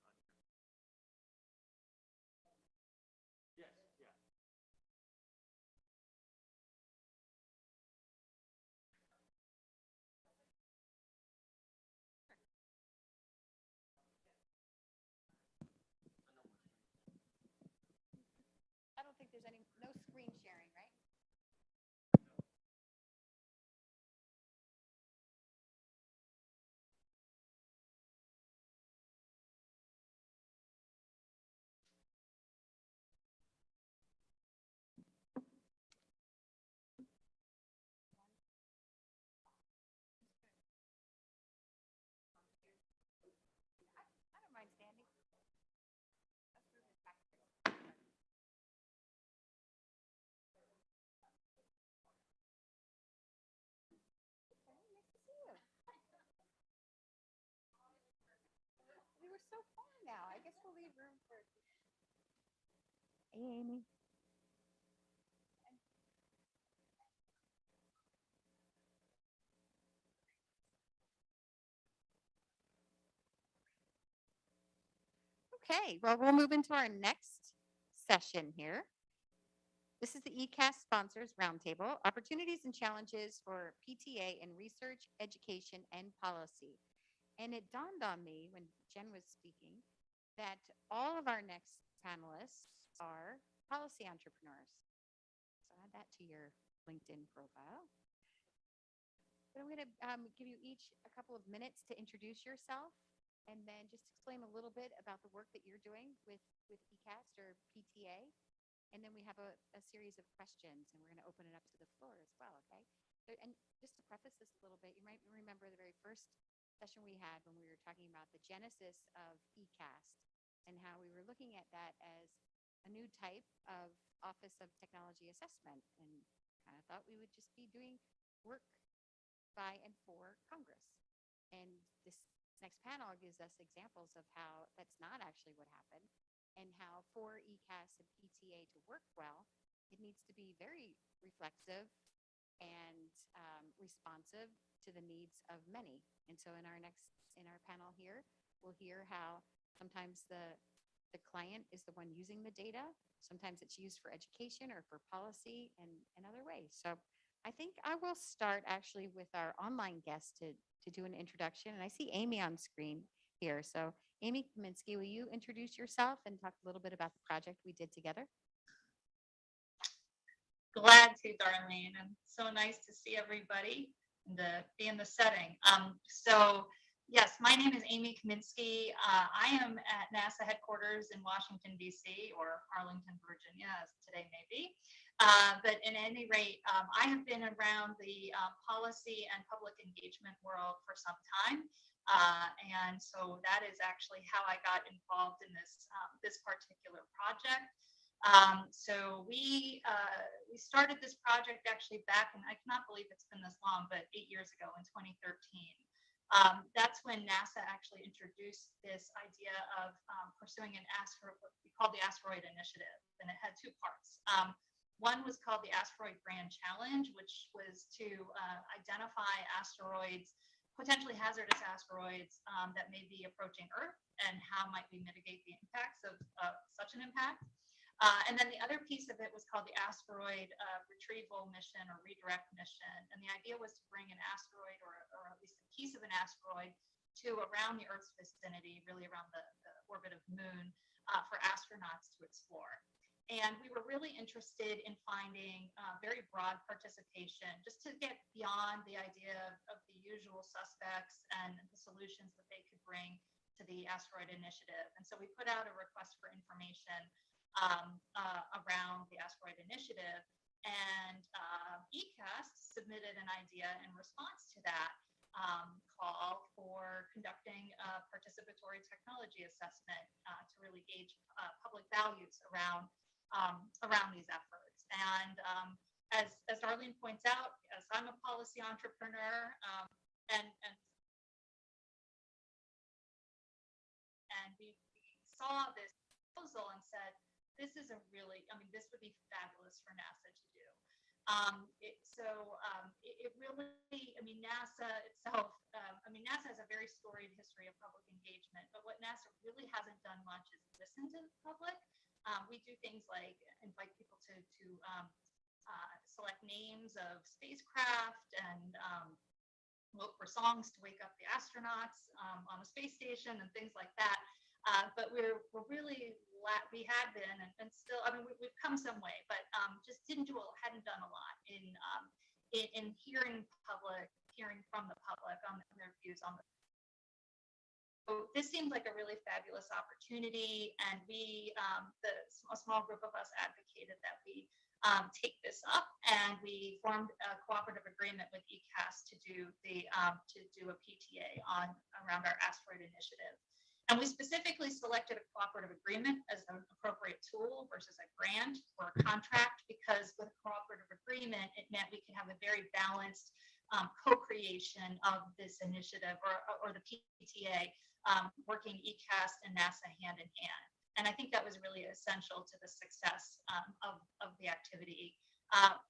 Yes, yeah. I don't think there's no screen sharing, right? I don't mind standing. Nice to see you. We were so far now. I guess we'll leave room for. Hey, Amy. Okay, well, we'll move into our next session here. This is the ECAST sponsors roundtable, opportunities and challenges for PTA in research, education, and policy. And it dawned on me when Jen was speaking that all of our next panelists are policy entrepreneurs. So add that to your LinkedIn profile. But I'm going to give you each a couple of minutes to introduce yourself and then just explain a little bit about the work that you're doing with ECAST or PTA. And then we have a series of questions and we're going to open it up to the floor as well, okay? So, and just to preface this a little bit, you might remember the very first session we had when we were talking about the genesis of ECAST and how we were looking at that as a new type of Office of Technology Assessment and kind of thought we would just be doing work by and for Congress. And this next panel gives us examples of how that's not actually what happened and how for ECAST and PTA to work well, it needs to be very reflexive and responsive to the needs of many. And so in our panel here, we'll hear how sometimes the client is the one using the data. Sometimes it's used for education or for policy and other ways. So I think I will start actually with our online guest to do an introduction. And I see Amy on screen here. So Amy Kaminski, will you introduce yourself and talk a little bit about the project we did together? Glad to, Darlene, and so nice to see everybody and to be in the setting. So yes, my name is Amy Kaminski. I am at NASA headquarters in Washington, D.C., or Arlington, Virginia, as today may be. But in any rate, I have been around the policy and public engagement world for some time. And so that is actually how I got involved in this particular project. So we started this project actually back, and I cannot believe it's been this long, but 8 years ago in 2013. That's when NASA actually introduced this idea of pursuing what we call the asteroid initiative, and it had two parts. One was called the Asteroid Grand Challenge, which was to identify asteroids, potentially hazardous asteroids that may be approaching Earth, and how might we mitigate the impacts of such an impact. And then the other piece of it was called the Asteroid Retrieval Mission or Redirect Mission. And the idea was to bring an asteroid or at least a piece of an asteroid to around the Earth's vicinity, really around the orbit of the Moon, for astronauts to explore. And we were really interested in finding very broad participation, just to get beyond the idea of the usual suspects and the solutions that they could bring to the asteroid initiative. And so we put out a request for information around the asteroid initiative, and ECAST submitted an idea in response to that call for conducting a participatory technology assessment to really gauge public values around these efforts. And as Darlene points out, yes, I'm a policy entrepreneur, and we saw this proposal and said, this is a really, I mean, this would be fabulous for NASA to do. It really, I mean, NASA itself, I mean, NASA has a very storied history of public engagement, but what NASA really hasn't done much is listen to the public. We do things like invite people to select names of spacecraft and vote for songs to wake up the astronauts on the space station and things like that. But we're really, we had been and still, I mean, we've come some way, but just hadn't done a lot in hearing from the public on their views on the. So this seemed like a really fabulous opportunity, and we, a small group of us advocated that we take this up, and we formed a cooperative agreement with ECAST to do a PTA around our asteroid initiative. And we specifically selected a cooperative agreement as an appropriate tool versus a grant or a contract, because with a cooperative agreement, it meant we could have a very balanced co-creation of this initiative or the PTA, working ECAST and NASA hand in hand. And I think that was really essential to the success of the activity.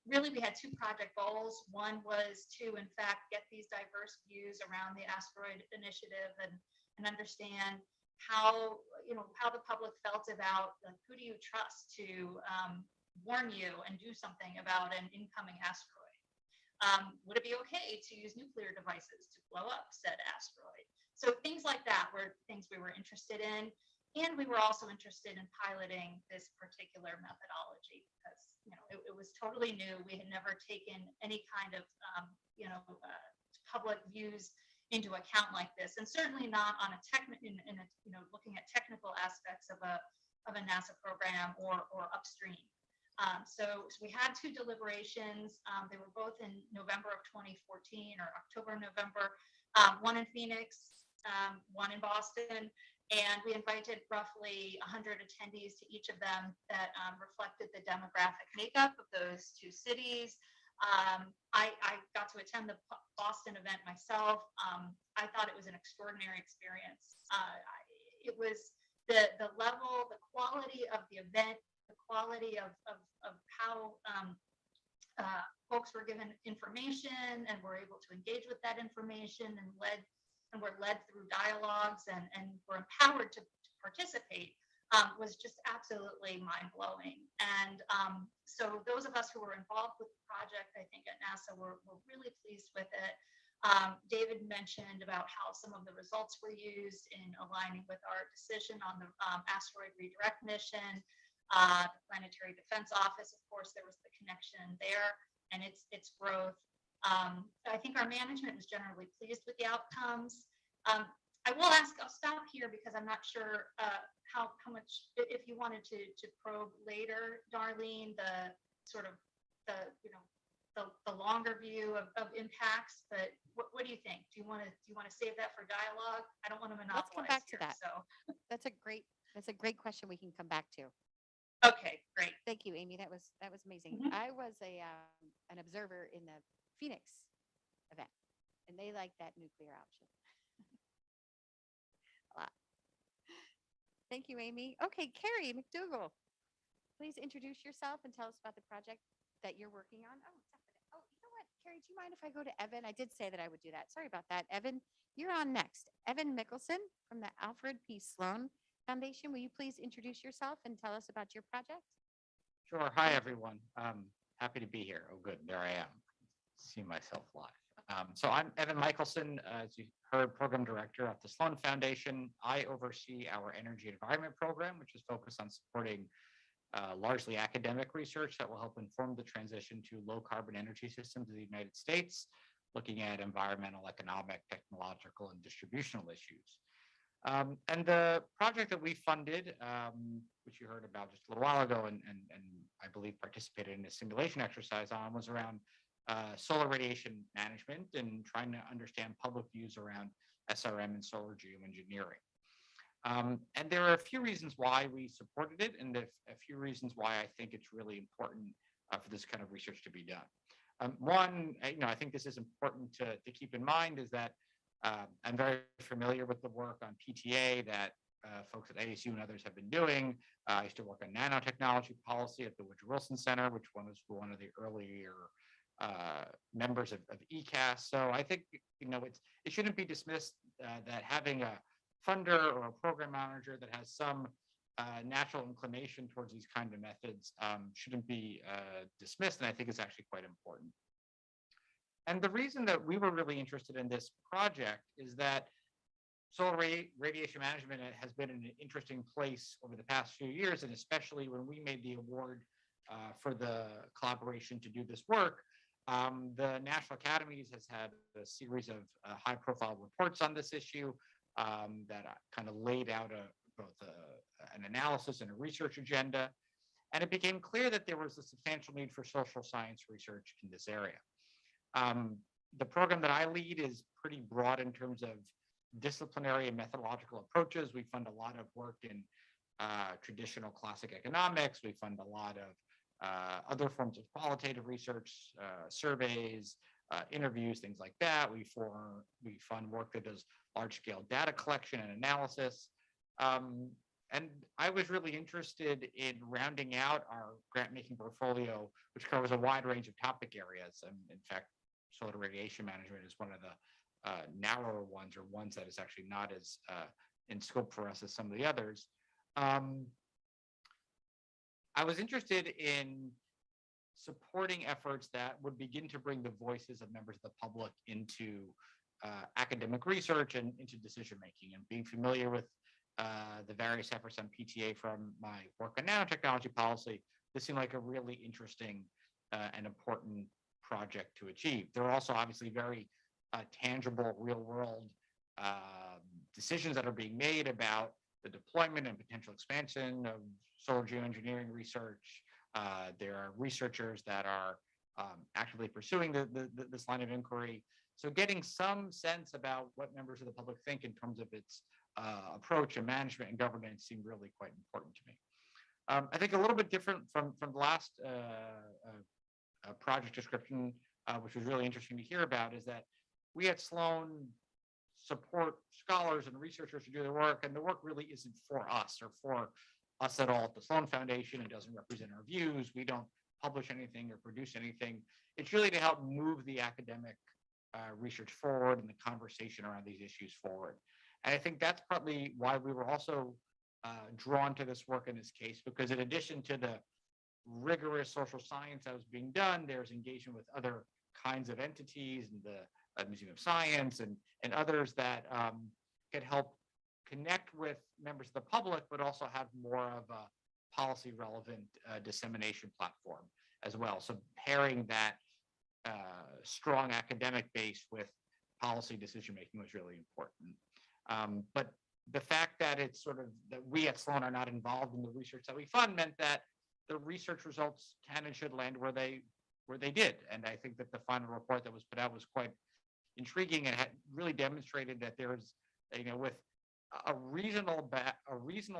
Really, we had two project goals. One was to, in fact, get these diverse views around the asteroid initiative and understand how the public felt about, like, who do you trust to warn you and do something about an incoming asteroid? Would it be okay to use nuclear devices to blow up said asteroid? So things like that were things we were interested in. And we were also interested in piloting this particular methodology because, it was totally new. We had never taken any kind of, public views into account like this, and certainly not on a looking at technical aspects of a NASA program or upstream. So we had two deliberations. They were both in November of 2014 or October, November, one in Phoenix, one in Boston. And we invited roughly 100 attendees to each of them that reflected the demographic makeup of those two cities. I got to attend the Boston event myself. I thought it was an extraordinary experience. It was the level, the quality of the event, the quality of how folks were given information and were able to engage with that information and were led through dialogues and were empowered to participate was just absolutely mind-blowing. And so those of us who were involved with the project, I think at NASA, were really pleased with it. David mentioned about how some of the results were used in aligning with our decision on the asteroid redirect mission. The Planetary Defense Office, of course, there was the connection there and its growth. I think our management was generally pleased with the outcomes. I'll stop here because I'm not sure how much, if you wanted to probe later, Darlene, the sort of the longer view of impacts, but what do you think? Do you want to save that for dialogue? I don't want to monopolize. Let's come back to here, that. So That's a great question we can come back to. okay, great. Thank you, Amy. That was amazing. Mhm. I was an observer in the Phoenix event, and they like that nuclear option a lot. Thank you, Amy. Okay, Carrie McDougall. please introduce yourself and tell us about the project that you're working on? Oh, definitely. Oh, you know what, Carrie, do you mind if I go to Evan? I did say that I would do that. Sorry about that. Evan, you're on next. Evan Michelson from the Alfred P. Sloan Foundation. Will you please introduce yourself and tell us about your project? Sure. Hi, everyone. Happy to be here. Oh, good. There I am. See myself live. So I'm Evan Michelson, as you heard, Program Director at the Sloan Foundation. I oversee our Energy Environment Program, which is focused on supporting largely academic research that will help inform the transition to low carbon energy systems in the United States, looking at environmental, economic, technological, and distributional issues. And the project that we funded, which you heard about just a little while ago, and I believe participated in a simulation exercise on, was around solar radiation management and trying to understand public views around SRM and solar geoengineering. And there are a few reasons why we supported it, and a few reasons why I think it's really important for this kind of research to be done. One, I think this is important to keep in mind is that I'm very familiar with the work on PTA that folks at ASU and others have been doing. I used to work on nanotechnology policy at the Woodrow Wilson Center, which was one of the earlier members of ECAST. So I think it shouldn't be dismissed that having a funder or a program manager that has some natural inclination towards these kind of methods shouldn't be dismissed, and I think it's actually quite important. And the reason that we were really interested in this project is that solar radiation management has been in an interesting place over the past few years, and especially when we made the award for the collaboration to do this work, the National Academies has had a series of high-profile reports on this issue that kind of laid out both an analysis and a research agenda, and it became clear that there was a substantial need for social science research in this area. The program that I lead is pretty broad in terms of disciplinary and methodological approaches. We fund a lot of work in traditional classic economics. We fund a lot of other forms of qualitative research, surveys, interviews, things like that. We fund work that does large-scale data collection and analysis. And I was really interested in rounding out our grant-making portfolio, which covers a wide range of topic areas. And in fact, solar radiation management is one of the narrower ones, or ones that is actually not as in scope for us as some of the others. I was interested in supporting efforts that would begin to bring the voices of members of the public into academic research and into decision-making, and being familiar with the various efforts on PTA from my work on nanotechnology policy. This seemed like a really interesting and important project to achieve. There are also obviously very tangible real-world decisions that are being made about the deployment and potential expansion of solar geoengineering research. There are researchers that are actively pursuing this line of inquiry. So getting some sense about what members of the public think in terms of its approach and management and governance seemed really quite important to me. I think a little bit different from the last project description, which was really interesting to hear about, is that we at Sloan support scholars and researchers to do their work, and the work really isn't for us or for us at all at the Sloan Foundation. It doesn't represent our views. We don't publish anything or produce anything. It's really to help move the academic research forward and the conversation around these issues forward. And I think that's partly why we were also drawn to this work in this case, because in addition to the rigorous social science that was being done, there's engagement with other kinds of entities and the Museum of Science and others that could help connect with members of the public, but also have more of a policy relevant dissemination platform as well. So pairing that strong academic base with policy decision-making was really important. But the fact that it's sort of that we at Sloan are not involved in the research that we fund meant that the research results can and should land where they did. And I think that the final report that was put out was quite intriguing and had really demonstrated that there is, with a reasonable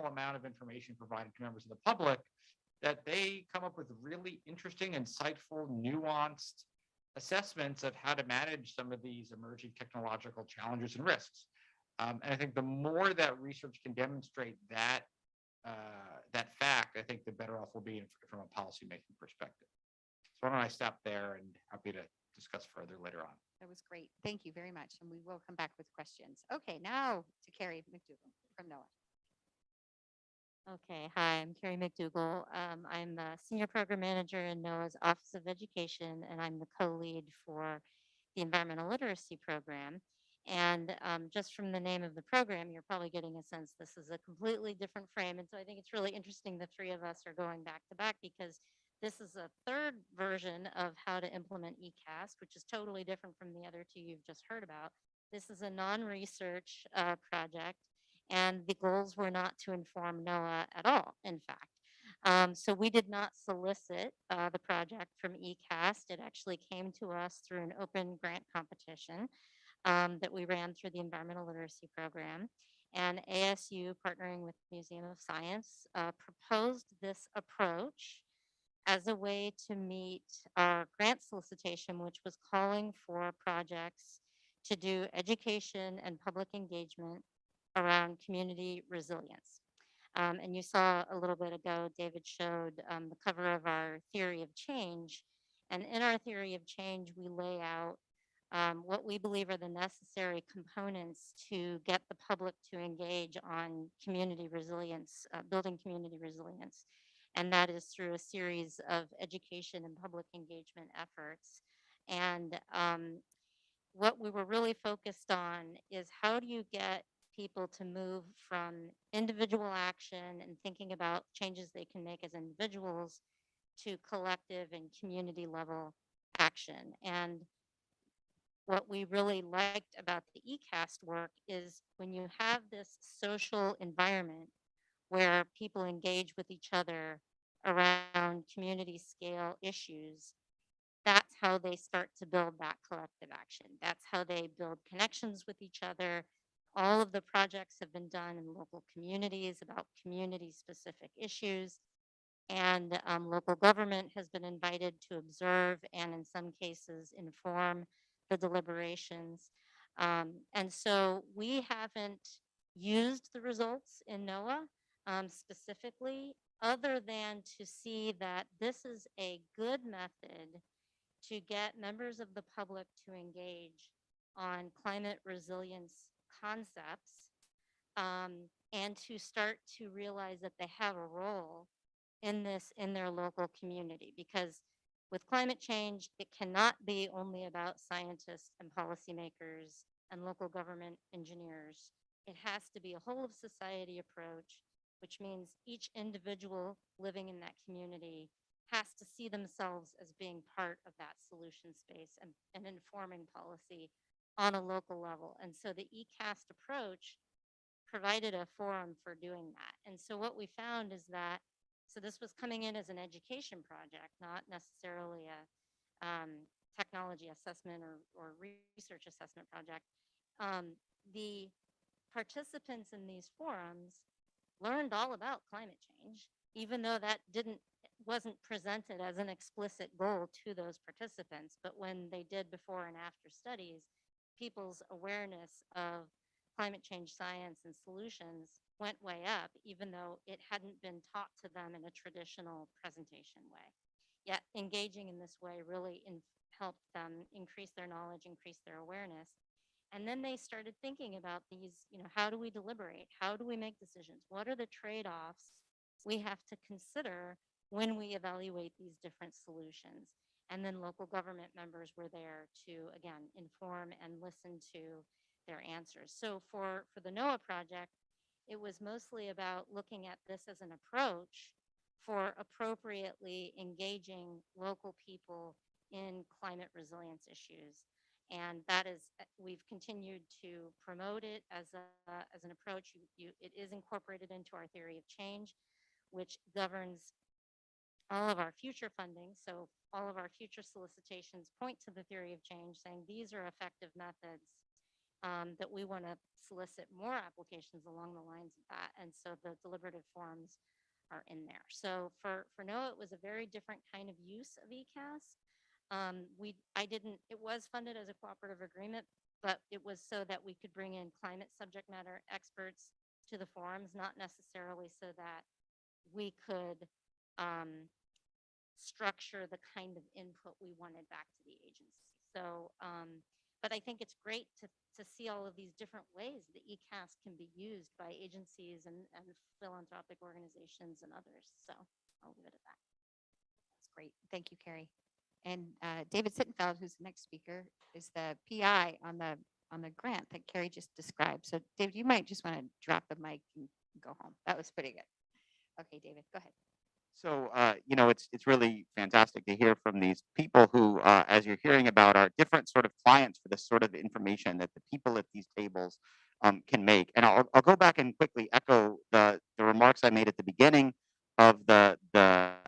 amount of information provided to members of the public, that they come up with really interesting, insightful, nuanced assessments of how to manage some of these emerging technological challenges and risks. And I think the more that research can demonstrate that fact, I think the better off we'll be from a policymaking perspective. So why don't I stop there and happy to discuss further later on. That was great. Thank you very much. And we will come back with questions. Okay, now to Carrie McDougall from NOAA. Okay, hi, I'm Carrie McDougall. I'm the Senior Program Manager in NOAA's Office of Education, and I'm the co-lead for the Environmental Literacy Program. And just from the name of the program, you're probably getting a sense this is a completely different frame. And so I think it's really interesting the three of us are going back to back because this is a third version of how to implement ECAST, which is totally different from the other two you've just heard about. This is a non-research project, and the goals were not to inform NOAA at all, in fact. So we did not solicit the project from ECAST. It actually came to us through an open grant competition that we ran through the Environmental Literacy Program. And ASU, partnering with the Museum of Science, proposed this approach as a way to meet our grant solicitation, which was calling for projects to do education and public engagement around community resilience. And you saw a little bit ago, David showed the cover of our theory of change. And in our theory of change, we lay out what we believe are the necessary components to get the public to engage on community resilience, building community resilience. And that is through a series of education and public engagement efforts. And what we were really focused on is how do you get people to move from individual action and thinking about changes they can make as individuals to collective and community level action. And what we really liked about the ECAST work is when you have this social environment where people engage with each other around community scale issues, that's how they start to build that collective action. That's how they build connections with each other. All of the projects have been done in local communities about community specific issues. And local government has been invited to observe and in some cases inform the deliberations. And so we haven't used the results in NOAA specifically, other than to see that this is a good method to get members of the public to engage on climate resilience concepts and to start to realize that they have a role in this in their local community. Because with climate change, it cannot be only about scientists and policymakers and local government engineers. It has to be a whole of society approach, which means each individual living in that community has to see themselves as being part of that solution space and informing policy on a local level. And so the ECAST approach provided a forum for doing that. And so what we found is that, so this was coming in as an education project, not necessarily a technology assessment or research assessment project. The participants in these forums learned all about climate change, even though that wasn't presented as an explicit goal to those participants. But when they did before and after studies, people's awareness of climate change science and solutions went way up, even though it hadn't been taught to them in a traditional presentation way. Yet engaging in this way really helped them increase their knowledge, increase their awareness. And then they started thinking about these, how do we deliberate? How do we make decisions? What are the trade-offs we have to consider when we evaluate these different solutions? And then local government members were there to, again, inform and listen to their answers. So for the NOAA project, it was mostly about looking at this as an approach for appropriately engaging local people in climate resilience issues. And that is, we've continued to promote it as an approach. It is incorporated into our theory of change, which governs all of our future funding. So all of our future solicitations point to the theory of change, saying these are effective methods that we want to solicit more applications along the lines of that. And so the deliberative forums are in there. So for NOAA, it was a very different kind of use of ECAST. It was funded as a cooperative agreement, but it was so that we could bring in climate subject matter experts to the forums, not necessarily so that we could structure the kind of input we wanted back to the agency. So, but I think it's great to see all of these different ways that ECAST can be used by agencies and philanthropic organizations and others. So I'll leave it at that. That's great. Thank you, Carrie. And David Sittenfeld, who's the next speaker, is the PI on the grant that Carrie just described. So David, you might just want to drop the mic and go home. That was pretty good. Okay, David, go ahead. So, you know, it's really fantastic to hear from these people who, as you're hearing about, are different sort of clients for this sort of information that the people at these tables can make. And I'll go back and quickly echo the remarks I made at the beginning of the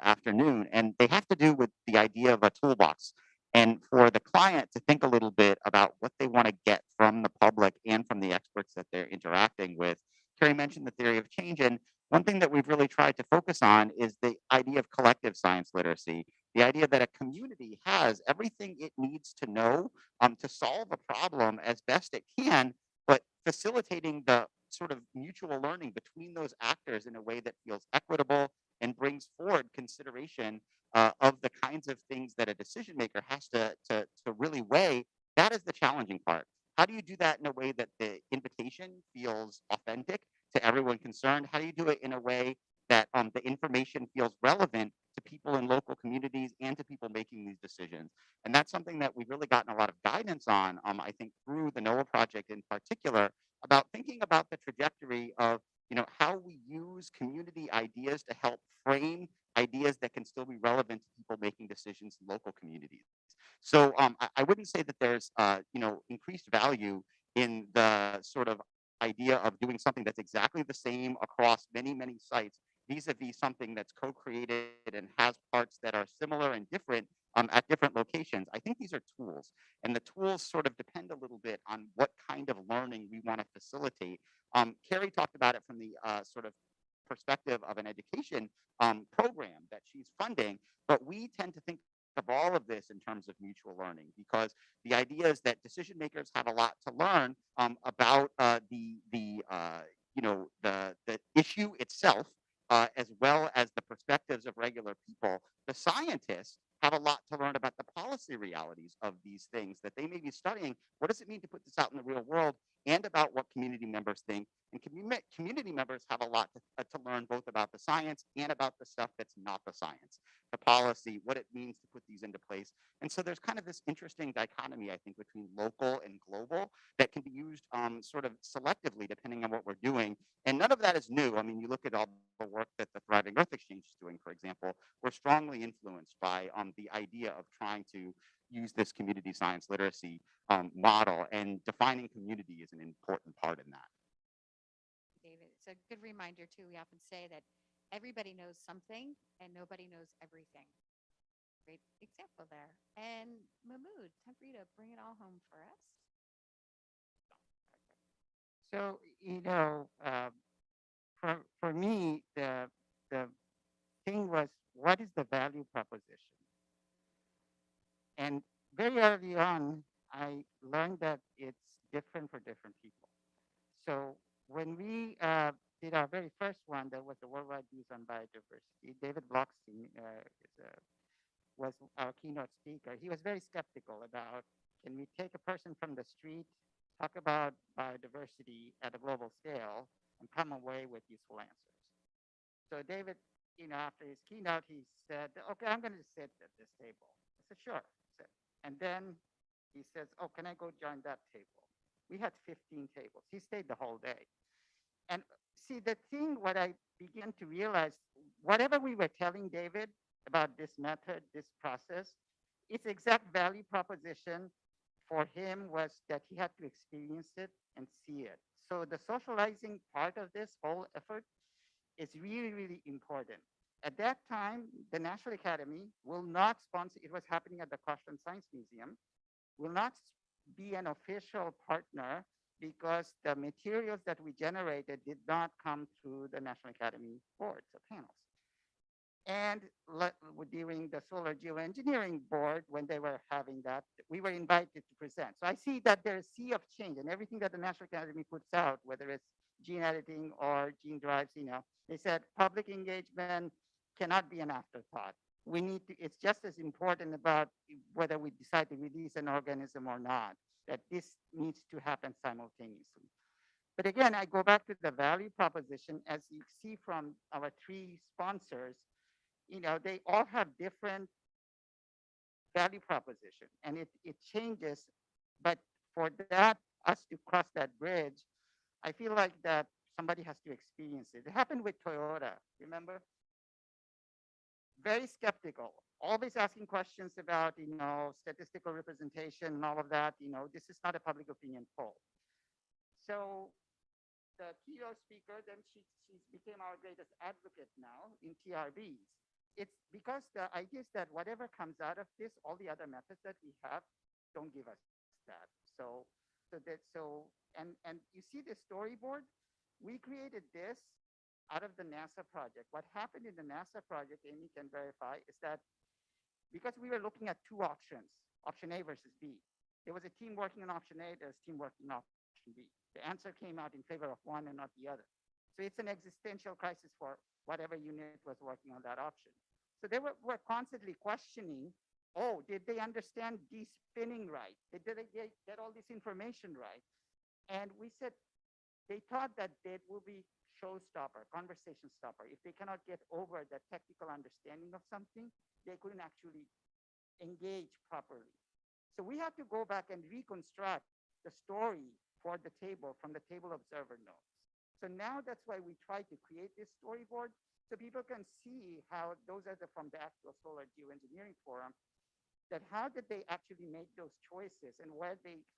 afternoon, and they have to do with the idea of a toolbox. And for the client to think a little bit about what they want to get from the public and from the experts that they're interacting with. Carrie mentioned the theory of change, and one thing that we've really tried to focus on is the idea of collective science literacy, the idea that a community has everything it needs to know to solve a problem as best it can, but facilitating the sort of mutual learning between those actors in a way that feels equitable and brings forward consideration of the kinds of things that a decision maker has to really weigh. That is the challenging part. How do you do that in a way that the invitation feels authentic to everyone concerned? How do you do it in a way that the information feels relevant to people in local communities and to people making these decisions? And that's something that we've really gotten a lot of guidance on, I think, through the NOAA project in particular, about thinking about the trajectory of, you know, how we use community ideas to help frame ideas that can still be relevant to people making decisions in local communities. So I wouldn't say that there's, you know, increased value in the sort of idea of doing something that's exactly the same across many, many sites, vis-a-vis something that's co-created and has parts that are similar and different at different locations. I think these are tools, and the tools sort of depend a little bit on what kind of learning we want to facilitate. Carrie talked about it from the sort of perspective of an education program that she's funding, but we tend to think of all of this in terms of mutual learning, because the idea is that decision makers have a lot to learn about you know, the issue itself, as well as the perspectives of regular people. The scientists have a lot to learn about the policy realities of these things that they may be studying. What does it mean to put this out in the real world, and about what community members think? And community members have a lot to learn, both about the science and about the stuff that's not the science, the policy, what it means to put these into place. And so there's kind of this interesting dichotomy, I think, between local and global that can be used sort of selectively depending on what we're doing. And none of that is new. I mean, you look at all the work that the Thriving Earth Exchange is doing, for example, we're strongly influenced by the idea of trying to use this community science literacy model, and defining community is an important part in that. David, it's a good reminder too. We often say that everybody knows something and nobody knows everything. Great example there. And Mahmud, time for you to bring it all home for us. So, you know, for me, the thing was, what is the value proposition? And very early on, I learned that it's different for different people. So when we did our very first one, that was the Worldwide Views on Biodiversity, David Blockstein was our keynote speaker. He was very skeptical about, can we take a person from the street, talk about biodiversity at a global scale, and come away with useful answers? So David, you know, after his keynote, he said, okay, I'm going to sit at this table. I said, sure. And then he says, oh, can I go join that table? We had 15 tables. He stayed the whole day. And see, the thing, what I began to realize, whatever we were telling David about this method, this process, its exact value proposition for him was that he had to experience it and see it. So the socializing part of this whole effort is really, really important. At that time, the National Academy will not sponsor, it was happening at the Koshland Science Museum, will not be an official partner because the materials that we generated did not come through the National Academy boards or panels. And during the Solar Geoengineering Board, when they were having that, we were invited to present. So I see that there's a sea of change, and everything that the National Academy puts out, whether it's gene editing or gene drives, they said public engagement cannot be an afterthought. We need to, it's just as important about whether we decide to release an organism or not, that this needs to happen simultaneously. But again, I go back to the value proposition. As you see from our three sponsors, they all have different value proposition, and it changes. But for that, us to cross that bridge, I feel like that somebody has to experience it. It happened with Toyota, remember? Very skeptical, always asking questions about, statistical representation and all of that. This is not a public opinion poll. So the keynote speaker, then she became our greatest advocate now in TRBs. It's because the idea is that whatever comes out of this, all the other methods that we have don't give us that. And you see the storyboard? We created this out of the NASA project. What happened in the NASA project, Amy can verify, is that because we were looking at two options, option A versus B, there was a team working on option A, there's a team working on option B. The answer came out in favor of one and not the other. So it's an existential crisis for whatever unit was working on that option. So they were constantly questioning, oh, did they understand de-spinning right? Did they get all this information right? And we said, they thought that that will be showstopper, conversation stopper. If they cannot get over the technical understanding of something, they couldn't actually engage properly. So we had to go back and reconstruct the story for the table from the table observer notes. So now that's why we try to create this storyboard so people can see how those are from the actual Solar Geoengineering Forum, that how did they actually make those choices and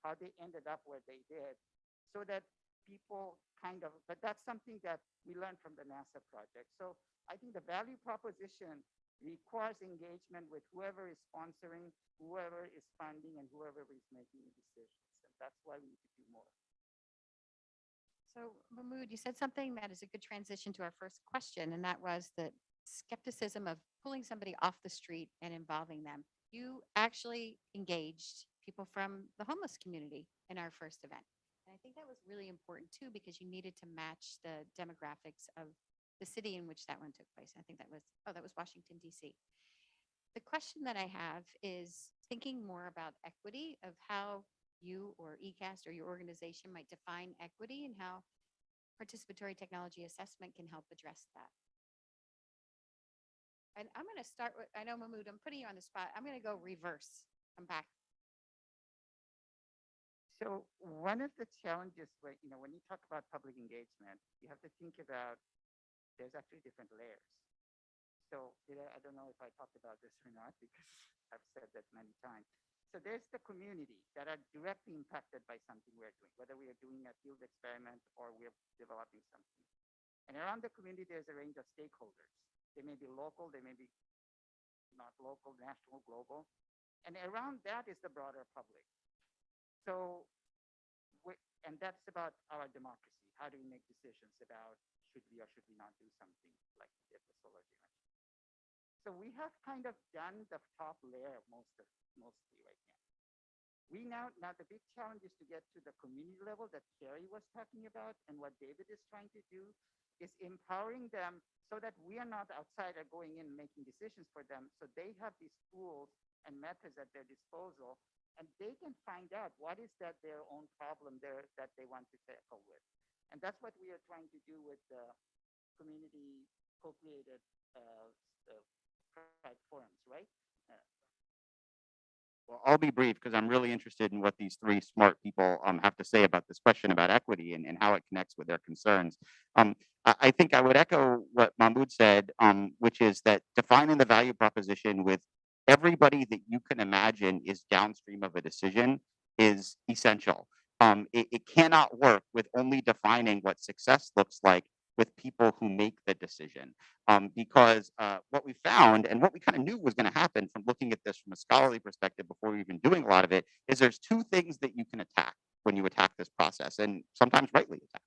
how they ended up where they did, so that people but that's something that we learned from the NASA project. So I think the value proposition requires engagement with whoever is sponsoring, whoever is funding, and whoever is making the decisions. And that's why we need to do more. So Mahmud, you said something that is a good transition to our first question, and that was the skepticism of pulling somebody off the street and involving them. You actually engaged people from the homeless community in our first event. And I think that was really important too, because you needed to match the demographics of the city in which that one took place. I think that was Washington, D.C. The question that I have is thinking more about equity, of how you or ECAST or your organization might define equity and how participatory technology assessment can help address that. And I'm going to start with, I know Mahmud, I'm putting you on the spot. I'm going to go reverse. I'm back. So one of the challenges, when you talk about public engagement, you have to think about there's actually different layers. So I don't know if I talked about this or not, because I've said that many times. So there's the community that are directly impacted by something we're doing, whether we are doing a field experiment or we're developing something. And around the community, there's a range of stakeholders. They may be local, they may be not local, national, global. And around that is the broader public. So, and that's about our democracy. How do we make decisions about should we or should we not do something like the solar generation? So we have kind of done the top layer mostly right now. Now the big challenge is to get to the community level that Carrie was talking about, and what David is trying to do is empowering them so that we are not outsider going in and making decisions for them. So they have these tools and methods at their disposal, and they can find out what is that their own problem there that they want to tackle with. And that's what we are trying to do with the community co-created forums, right? Well, I'll be brief because I'm really interested in what these three smart people have to say about this question about equity and how it connects with their concerns. I think I would echo what Mahmud said, which is that defining the value proposition with everybody that you can imagine is downstream of a decision is essential. It cannot work with only defining what success looks like with people who make the decision. Because what we found and what we kind of knew was going to happen from looking at this from a scholarly perspective before we've been doing a lot of it is there's two things that you can attack when you attack this process, and sometimes rightly attack.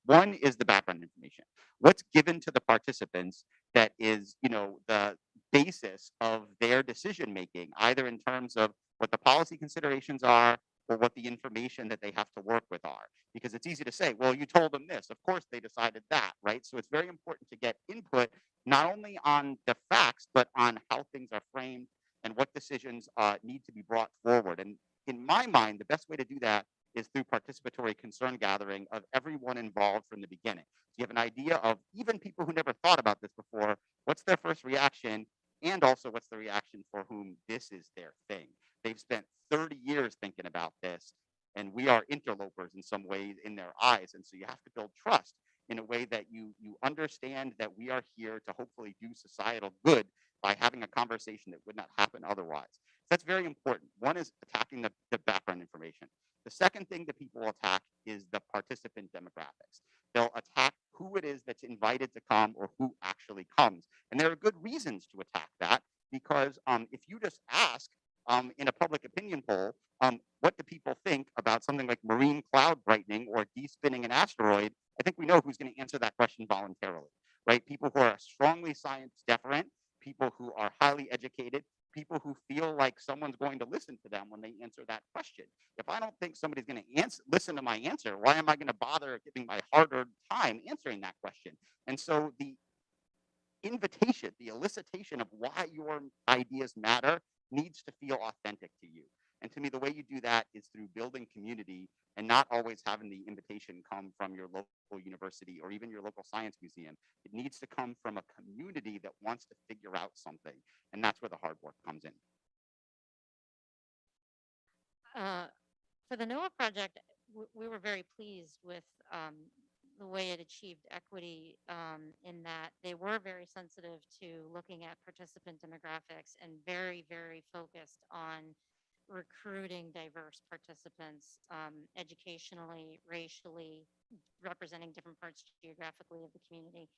One is the background information. What's given to the participants that is, the basis of their decision making, either in terms of what the policy considerations are, or what the information that they have to work with are. Because it's easy to say, well, you told them this, of course they decided that, right? So it's very important to get input, not only on the facts, but on how things are framed and what decisions need to be brought forward. And in my mind, the best way to do that is through participatory concern gathering of everyone involved from the beginning. So you have an idea of even people who never thought about this before, what's their first reaction, and also what's the reaction for whom this is their thing. They've spent 30 years thinking about this, and we are interlopers in some ways in their eyes. And so you have to build trust in a way that you understand that we are here to hopefully do societal good by having a conversation that would not happen otherwise. So that's very important. One is attacking the background information. The second thing that people will attack is the participant demographics. They'll attack who it is that's invited to come or who actually comes. And there are good reasons to attack that, because if you just ask in a public opinion poll, what do people think about something like marine cloud brightening or de-spinning an asteroid, I think we know who's going to answer that question voluntarily, right? People who are strongly science deferent, people who are highly educated, people who feel like someone's going to listen to them when they answer that question. If I don't think somebody's going to listen to my answer, why am I going to bother giving my hard-earned time answering that question? And so the invitation, the elicitation of why your ideas matter needs to feel authentic to you. And to me, the way you do that is through building community and not always having the invitation come from your local university or even your local science museum. It needs to come from a community that wants to figure out something. And that's where the hard work comes in. For the NOAA project, we were very pleased with the way it achieved equity in that they were very sensitive to looking at participant demographics and very, very focused on recruiting diverse participants educationally, racially, representing different parts geographically of the community.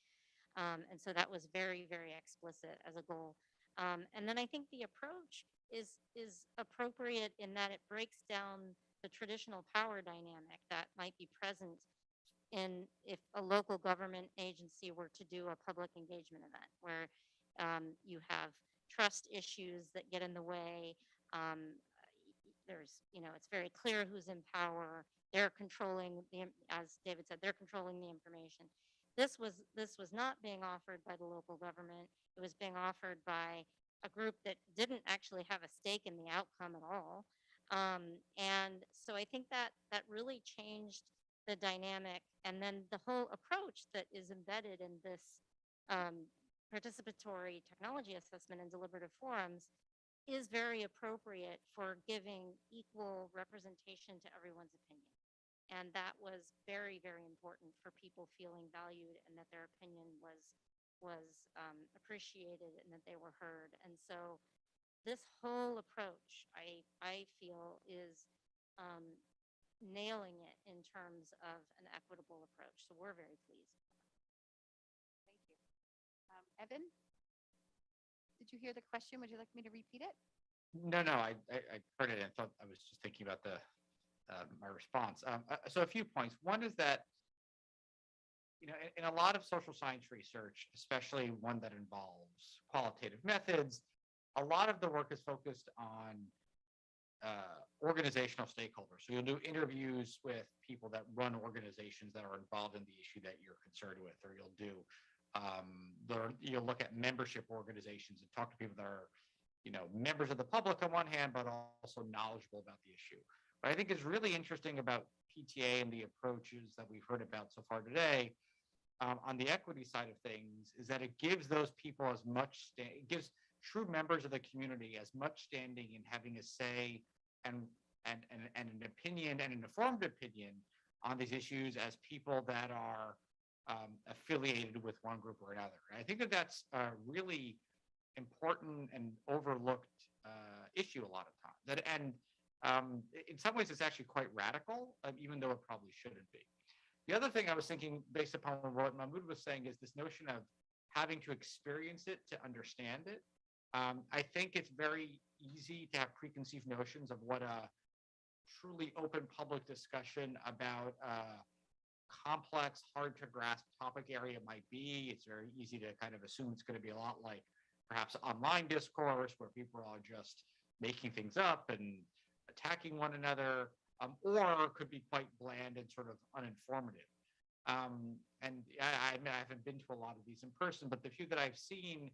And so that was very, very explicit as a goal. And then I think the approach is appropriate in that it breaks down the traditional power dynamic that might be present in if a local government agency were to do a public engagement event where you have trust issues that get in the way. There's, it's very clear who's in power. They're controlling as David said, they're controlling the information. This was not being offered by the local government. It was being offered by a group that didn't actually have a stake in the outcome at all. And so I think that really changed the dynamic, and then the whole approach that is embedded in this participatory technology assessment and deliberative forums is very appropriate for giving equal representation to everyone's opinion. And that was very, very important for people feeling valued and that their opinion was appreciated and that they were heard. And so this whole approach, I feel, is nailing it in terms of an equitable approach. So we're very pleased. Thank you. Evan, did you hear the question? Would you like me to repeat it? No, I heard it and thought I was just thinking about my response. So a few points. One is that, in a lot of social science research, especially one that involves qualitative methods, a lot of the work is focused on organizational stakeholders. So you'll do interviews with people that run organizations that are involved in the issue that you're concerned with, or you'll look at membership organizations and talk to people that are, members of the public on one hand, but also knowledgeable about the issue. What I think is really interesting about PTA and the approaches that we've heard about so far today on the equity side of things is that it gives those people it gives true members of the community as much standing in having a say and an opinion and an informed opinion on these issues as people that are affiliated with one group or another. And I think that that's a really important and overlooked issue a lot of times. And in some ways, it's actually quite radical, even though it probably shouldn't be. The other thing I was thinking, based upon what Mahmud was saying, is this notion of having to experience it to understand it. I think it's very easy to have preconceived notions of what a truly open public discussion about a complex, hard to grasp topic area might be. It's very easy to kind of assume it's going to be a lot like perhaps online discourse where people are just making things up and attacking one another, or could be quite bland and sort of uninformative. And I mean, I haven't been to a lot of these in person, but the few that I've seen,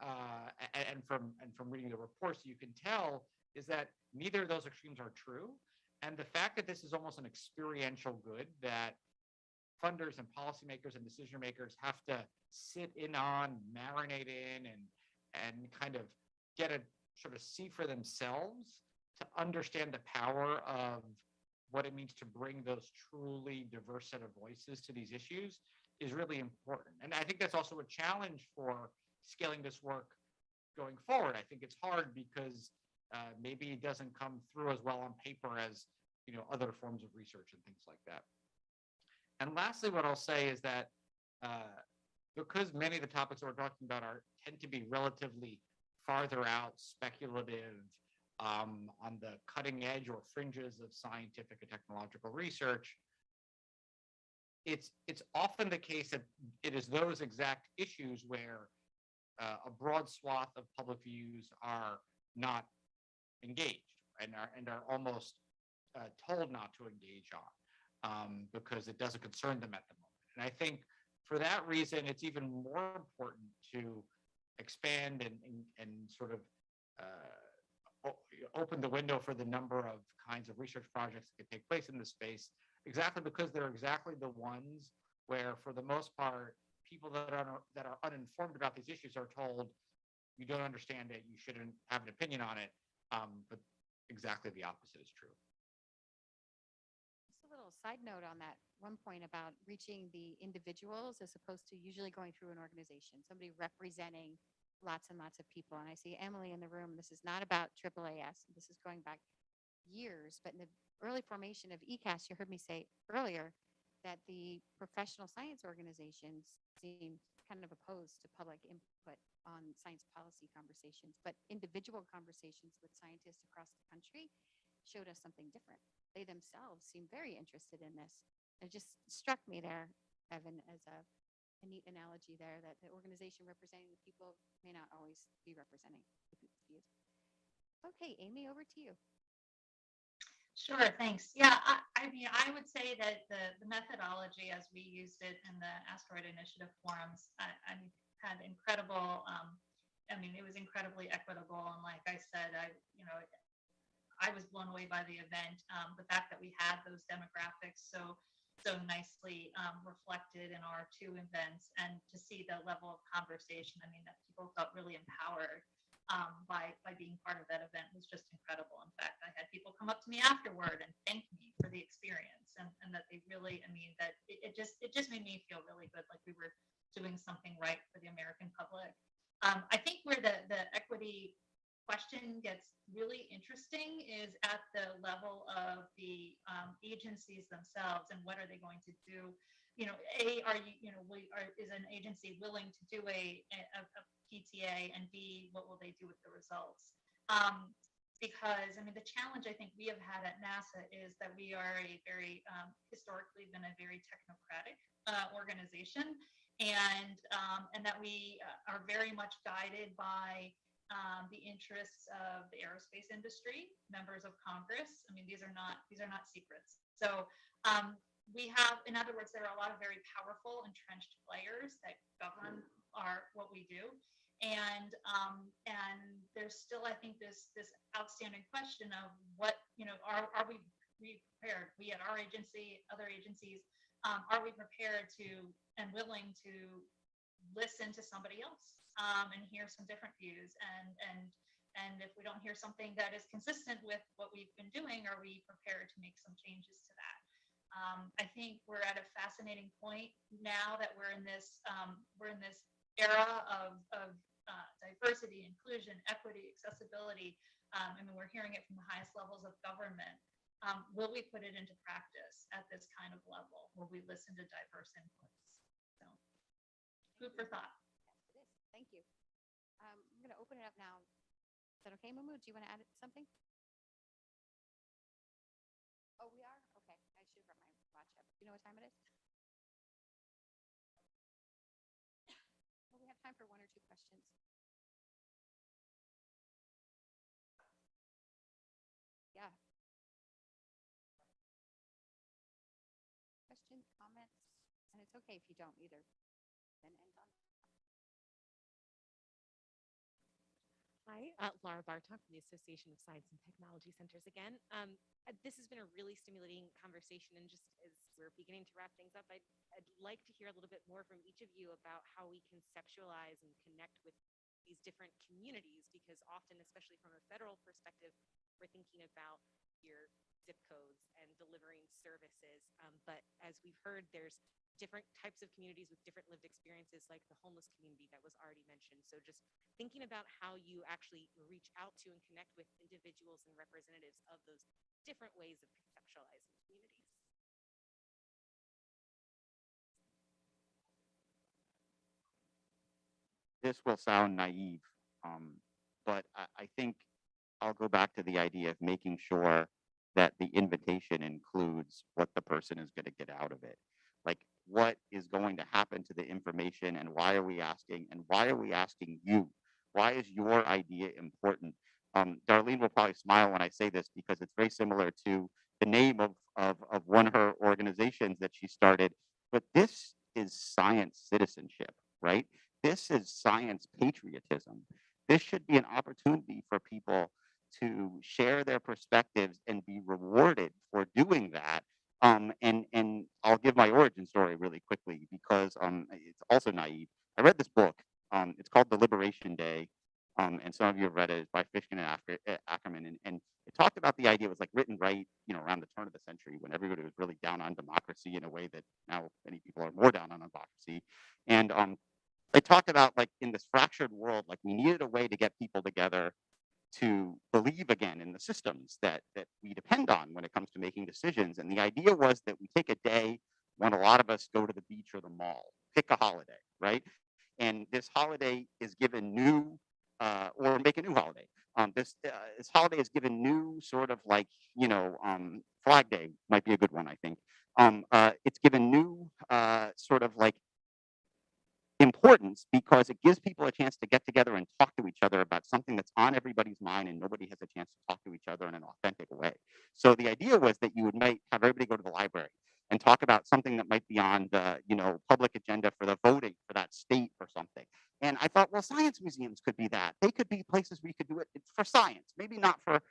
and from reading the reports, you can tell is that neither of those extremes are true. And the fact that this is almost an experiential good that funders and policymakers and decision makers have to sit in on, marinate in, and kind of get a sort of see for themselves to understand the power of what it means to bring those truly diverse set of voices to these issues is really important. And I think that's also a challenge for scaling this work going forward. I think it's hard because maybe it doesn't come through as well on paper as other forms of research and things like that. And lastly, what I'll say is that because many of the topics that we're talking about tend to be relatively farther out, speculative, on the cutting edge or fringes of scientific and technological research, it's often the case that it is those exact issues where a broad swath of public views are not engaged and are almost told not to engage on because it doesn't concern them at the moment. And I think for that reason, it's even more important to expand and sort of open the window for the number of kinds of research projects that can take place in this space, exactly because they're exactly the ones where, for the most part, people that are uninformed about these issues are told, you don't understand it, you shouldn't have an opinion on it, but exactly the opposite is true. Just a little side note on that one point about reaching the individuals as opposed to usually going through an organization, somebody representing lots and lots of people. And I see Emily in the room. This is not about AAAS. This is going back years, but in the early formation of ECAST, you heard me say earlier that the professional science organizations seemed kind of opposed to public input on science policy conversations, but individual conversations with scientists across the country showed us something different. They themselves seemed very interested in this. It just struck me there, Evan, as a neat analogy there, that the organization representing the people may not always be representing the people's views. Okay, Amy, over to you. Sure, thanks. Yeah, I mean, I would say that the methodology as we used it in the Asteroid Initiative forums, I had incredible, I mean, it was incredibly equitable. And like I said, I was blown away by the event. The fact that we had those demographics so nicely reflected in our two events, and to see the level of conversation, I mean, that people felt really empowered by being part of that event was just incredible. In fact, I had people come up to me afterward and thank me for the experience, and that they really, I mean, that it just made me feel really good, like we were doing something right for the American public. I think where the equity question gets really interesting is at the level of the agencies themselves, and what are they going to do? Are you, is an agency willing to do a PTA, and B, what will they do with the results? Because I mean, the challenge I think we have had at NASA is that we are a very historically been a very technocratic organization, and that we are very much guided by the interests of the aerospace industry, members of Congress. I mean, these are not secrets. So we have, in other words, there are a lot of very powerful entrenched players that govern what we do, and there's still, I think, this outstanding question of what, are we prepared? We at our agency, other agencies, are we prepared to and willing to listen to somebody else? And hear some different views, and if we don't hear something that is consistent with what we've been doing, are we prepared to make some changes to that? I think we're at a fascinating point now that we're in this era of diversity, inclusion, equity, accessibility. I mean, we're hearing it from the highest levels of government. Will we put it into practice at this kind of level? Will we listen to diverse inputs? So, food for thought. Thank you. I'm going to open it up now. Is that okay, Mahmud? Do you want to add something? Oh, we are? Okay. I should have brought my watch up. Do you know what time it is? Well, we have time for one or two questions. Yeah. it's okay if you don't either. Then end on. Hi, Laura Bartok from the Association of Science and Technology Centers again. This has been a really stimulating conversation, and just as we're beginning to wrap things up, I'd like to hear a little bit more from each of you about how we conceptualize and connect with these different communities, because often, especially from a federal perspective, we're thinking about your zip codes and delivering services. But as we've heard, there's different types of communities with different lived experiences, like the homeless community that was already mentioned. So just thinking about how you actually reach out to and connect with individuals and representatives of those different ways of conceptualizing communities. This will sound naive, but I think I'll go back to the idea of making sure that the invitation includes what the person is going to get out of it. Like, what is going to happen to the information, and why are we asking, and why are we asking you? Why is your idea important? Darlene will probably smile when I say this, because it's very similar to the name of one of her organizations that she started. But this is science citizenship, right? This is science patriotism. This should be an opportunity for people to share their perspectives and be rewarded for doing that. And I'll give my origin story really quickly, because it's also naive. I read this book. It's called Deliberation Day. And some of you have read it. It's by Fishkin and Ackerman. And it talked about the idea. It was like written right, around the turn of the century, when everybody was really down on democracy in a way that now many people are more down on democracy. And they talked about, like, in this fractured world, like, we needed a way to get people together to believe again in the systems that we depend on when it comes to making decisions. And the idea was that we take a day when a lot of us go to the beach or the mall, pick a holiday, right? And this holiday is given new, or make a new holiday. This holiday is given new sort of, like, Flag Day might be a good one, I think. It's given new sort of, like, importance, because it gives people a chance to get together and talk to each other about something that's on everybody's mind, and nobody has a chance to talk to each other in an authentic way. So the idea was that you might have everybody go to the library and talk about something that might be on the public agenda for the voting for that state or something. And I thought, well, science museums could be that. They could be places we could do it for science, maybe not for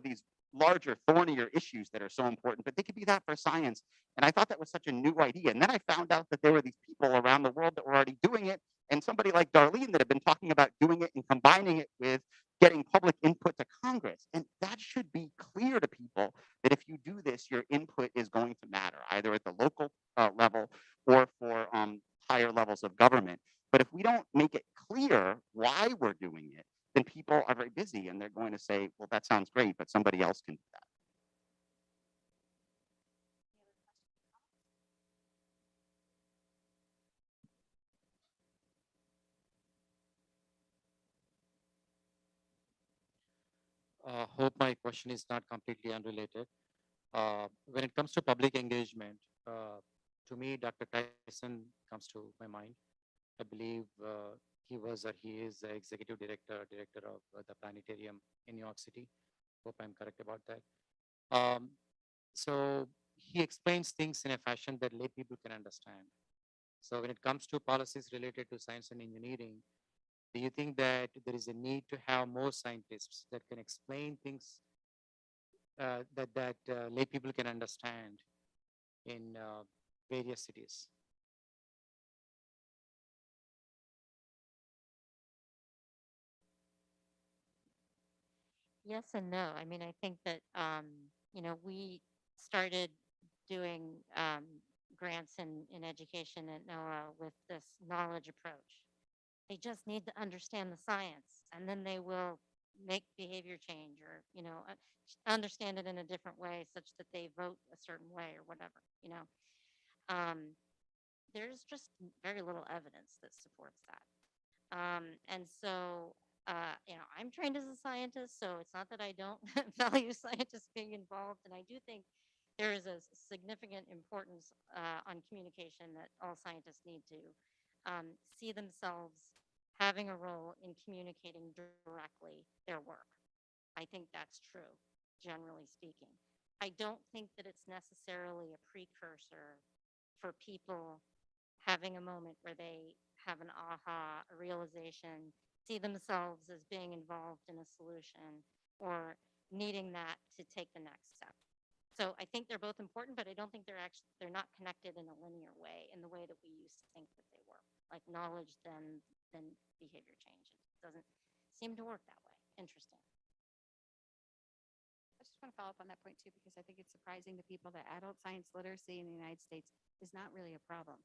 these larger, thornier issues that are so important, but they could be that for science. And I thought that was such a new idea. And then I found out that there were these people around the world that were already doing it, and somebody like Darlene that had been talking about doing it and combining it with getting public input to Congress. And that should be clear to people, that if you do this, your input is going to matter, either at the local level or for higher levels of government. But if we don't make it clear why we're doing it, then people are very busy, and they're going to say, well, that sounds great, but somebody else can do that. Hope my question is not completely unrelated. When it comes to public engagement, to me, Dr. Tyson comes to my mind. I believe he is the executive director of the planetarium in New York City. Hope I'm correct about that. So he explains things in a fashion that lay people can understand. So when it comes to policies related to science and engineering, do you think that there is a need to have more scientists that can explain things that lay people can understand in various cities? Yes and no. I mean, I think that, we started doing grants in education at NOAA with this knowledge approach. They just need to understand the science, and then they will make behavior change, or, understand it in a different way such that they vote a certain way or whatever. There's just very little evidence that supports that. And so, I'm trained as a scientist, so it's not that I don't value scientists being involved. And I do think there is a significant importance on communication, that all scientists need to see themselves having a role in communicating directly their work. I think that's true, generally speaking. I don't think that it's necessarily a precursor for people having a moment where they have an aha, a realization, see themselves as being involved in a solution or needing that to take the next step. So I think they're both important, but I don't think they're not connected in a linear way in the way that we used to think that they were. Like knowledge then behavior change. It doesn't seem to work that way. Interesting. I just want to follow up on that point too, because I think it's surprising to people that adult science literacy in the United States is not really a problem.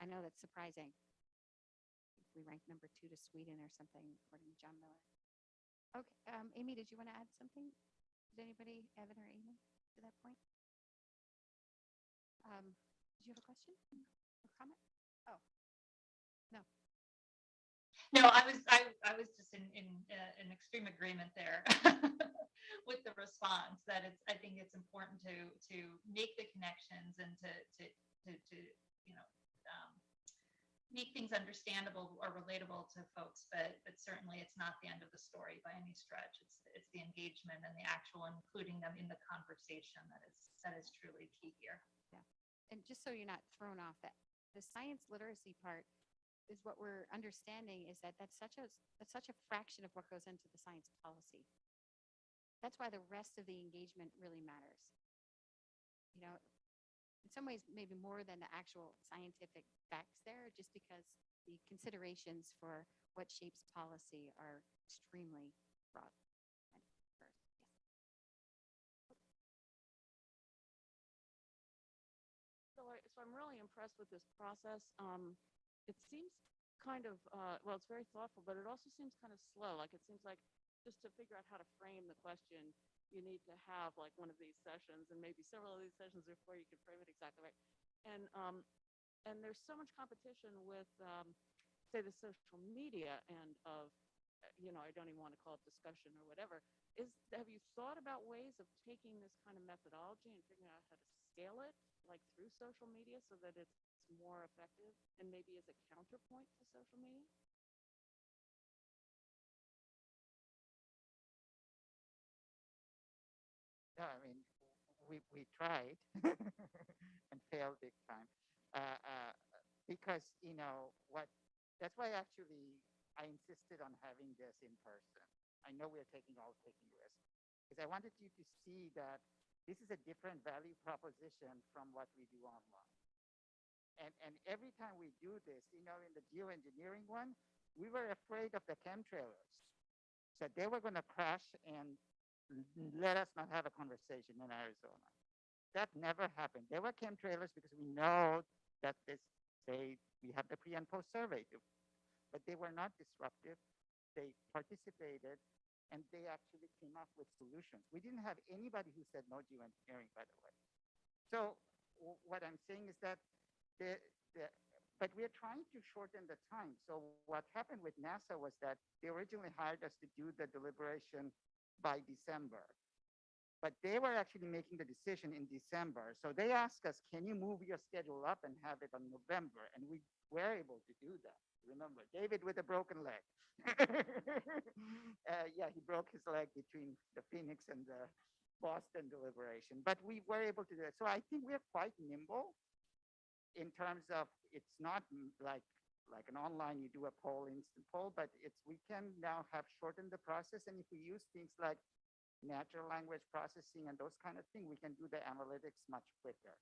I know that's surprising. We ranked #2 to Sweden or something, according to John Miller. Okay, Amy, did you want to add something? Did anybody, Evan or Amy, to that point? Did you have a question or comment? Oh, no. No, I was just in extreme agreement there with the response that I think it's important to make the connections and to you know, make things understandable or relatable to folks, but certainly it's not the end of the story by any stretch. It's the engagement and the actual including them in the conversation that is truly key here. Yeah, and just so you're not thrown off, that the science literacy part is what we're understanding is that's such a fraction of what goes into the science policy. That's why the rest of the engagement really matters. You know, in some ways, maybe more than the actual scientific facts there, just because the considerations for what shapes policy are extremely broad. So I'm really impressed with this process. It seems kind of, well, it's very thoughtful, but it also seems kind of slow. Like it seems like just to figure out how to frame the question, you need to have like one of these sessions and maybe several of these sessions before you can frame it exactly right. And there's so much competition with, say, the social media and of, you know, I don't even want to call it discussion or whatever. Have you thought about ways of taking this kind of methodology and figuring out how to scale it, like through social media, so that it's more effective and maybe as a counterpoint to social media? No, I mean, we tried and failed big time because, you know, that's why actually I insisted on having this in person. I know we're taking risks because I wanted you to see that this is a different value proposition from what we do online. And every time we do this, you know, in the geoengineering one, we were afraid of the chemtrailers, that they were going to crash and let us not have a conversation in Arizona. That never happened. There were chemtrailers because we know that we have the pre and post survey, but they were not disruptive. They participated and they actually came up with solutions. We didn't have anybody who said no geoengineering, by the way. So what I'm saying is that but we're trying to shorten the time. So what happened with NASA was that they originally hired us to do the deliberation by December, but they were actually making the decision in December. So they asked us, can you move your schedule up and have it on November? And we were able to do that. Remember, David with a broken leg. Yeah, he broke his leg between the Phoenix and the Boston deliberation, but we were able to do it. So I think we're quite nimble in terms of, it's not like an online, you do a poll, instant poll, but we can now have shortened the process. And if we use things like natural language processing and those kind of things, we can do the analytics much quicker.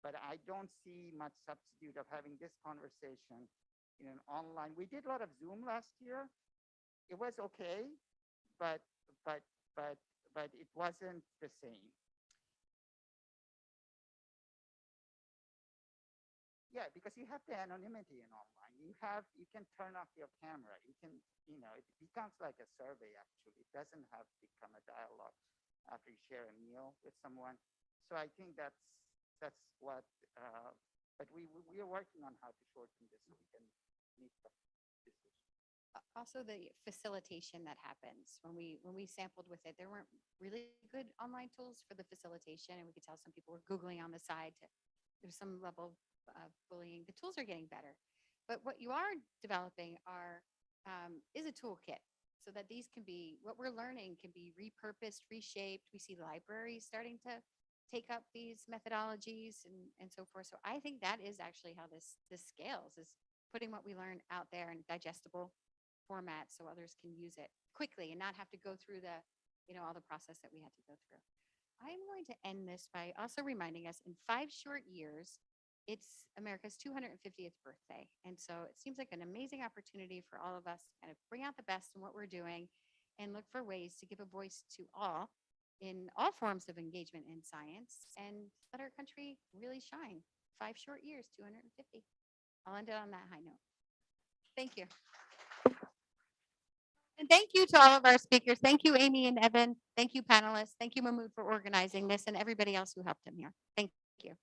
But I don't see much substitute of having this conversation in an online. We did a lot of Zoom last year. It was okay, but it wasn't the same. Yeah, because you have the anonymity in online. You can turn off your camera. You can, you know, it becomes like a survey actually. It doesn't have to become a dialogue after you share a meal with someone. So I think that's what, but we are working on how to shorten this so we can meet the decision. Also the facilitation that happens when we sampled with it, there weren't really good online tools for the facilitation, and we could tell some people were Googling on the side. There's some level of bullying. The tools are getting better, but what you are developing is a toolkit so that these can be, what we're learning can be repurposed, reshaped. We see libraries starting to take up these methodologies and so forth. So I think that is actually how this scales, is putting what we learn out there in digestible format so others can use it quickly and not have to go through the, all the process that we had to go through. I'm going to end this by also reminding us in 5 short years, it's America's 250th birthday. And so it seems like an amazing opportunity for all of us to kind of bring out the best in what we're doing and look for ways to give a voice to all in all forms of engagement in science and let our country really shine. 5 short years, 250. I'll end it on that high note. Thank you. And thank you to all of our speakers. Thank you, Amy and Evan. Thank you, panelists. Thank you, Mahmud, for organizing this and everybody else who helped him here. Thank you.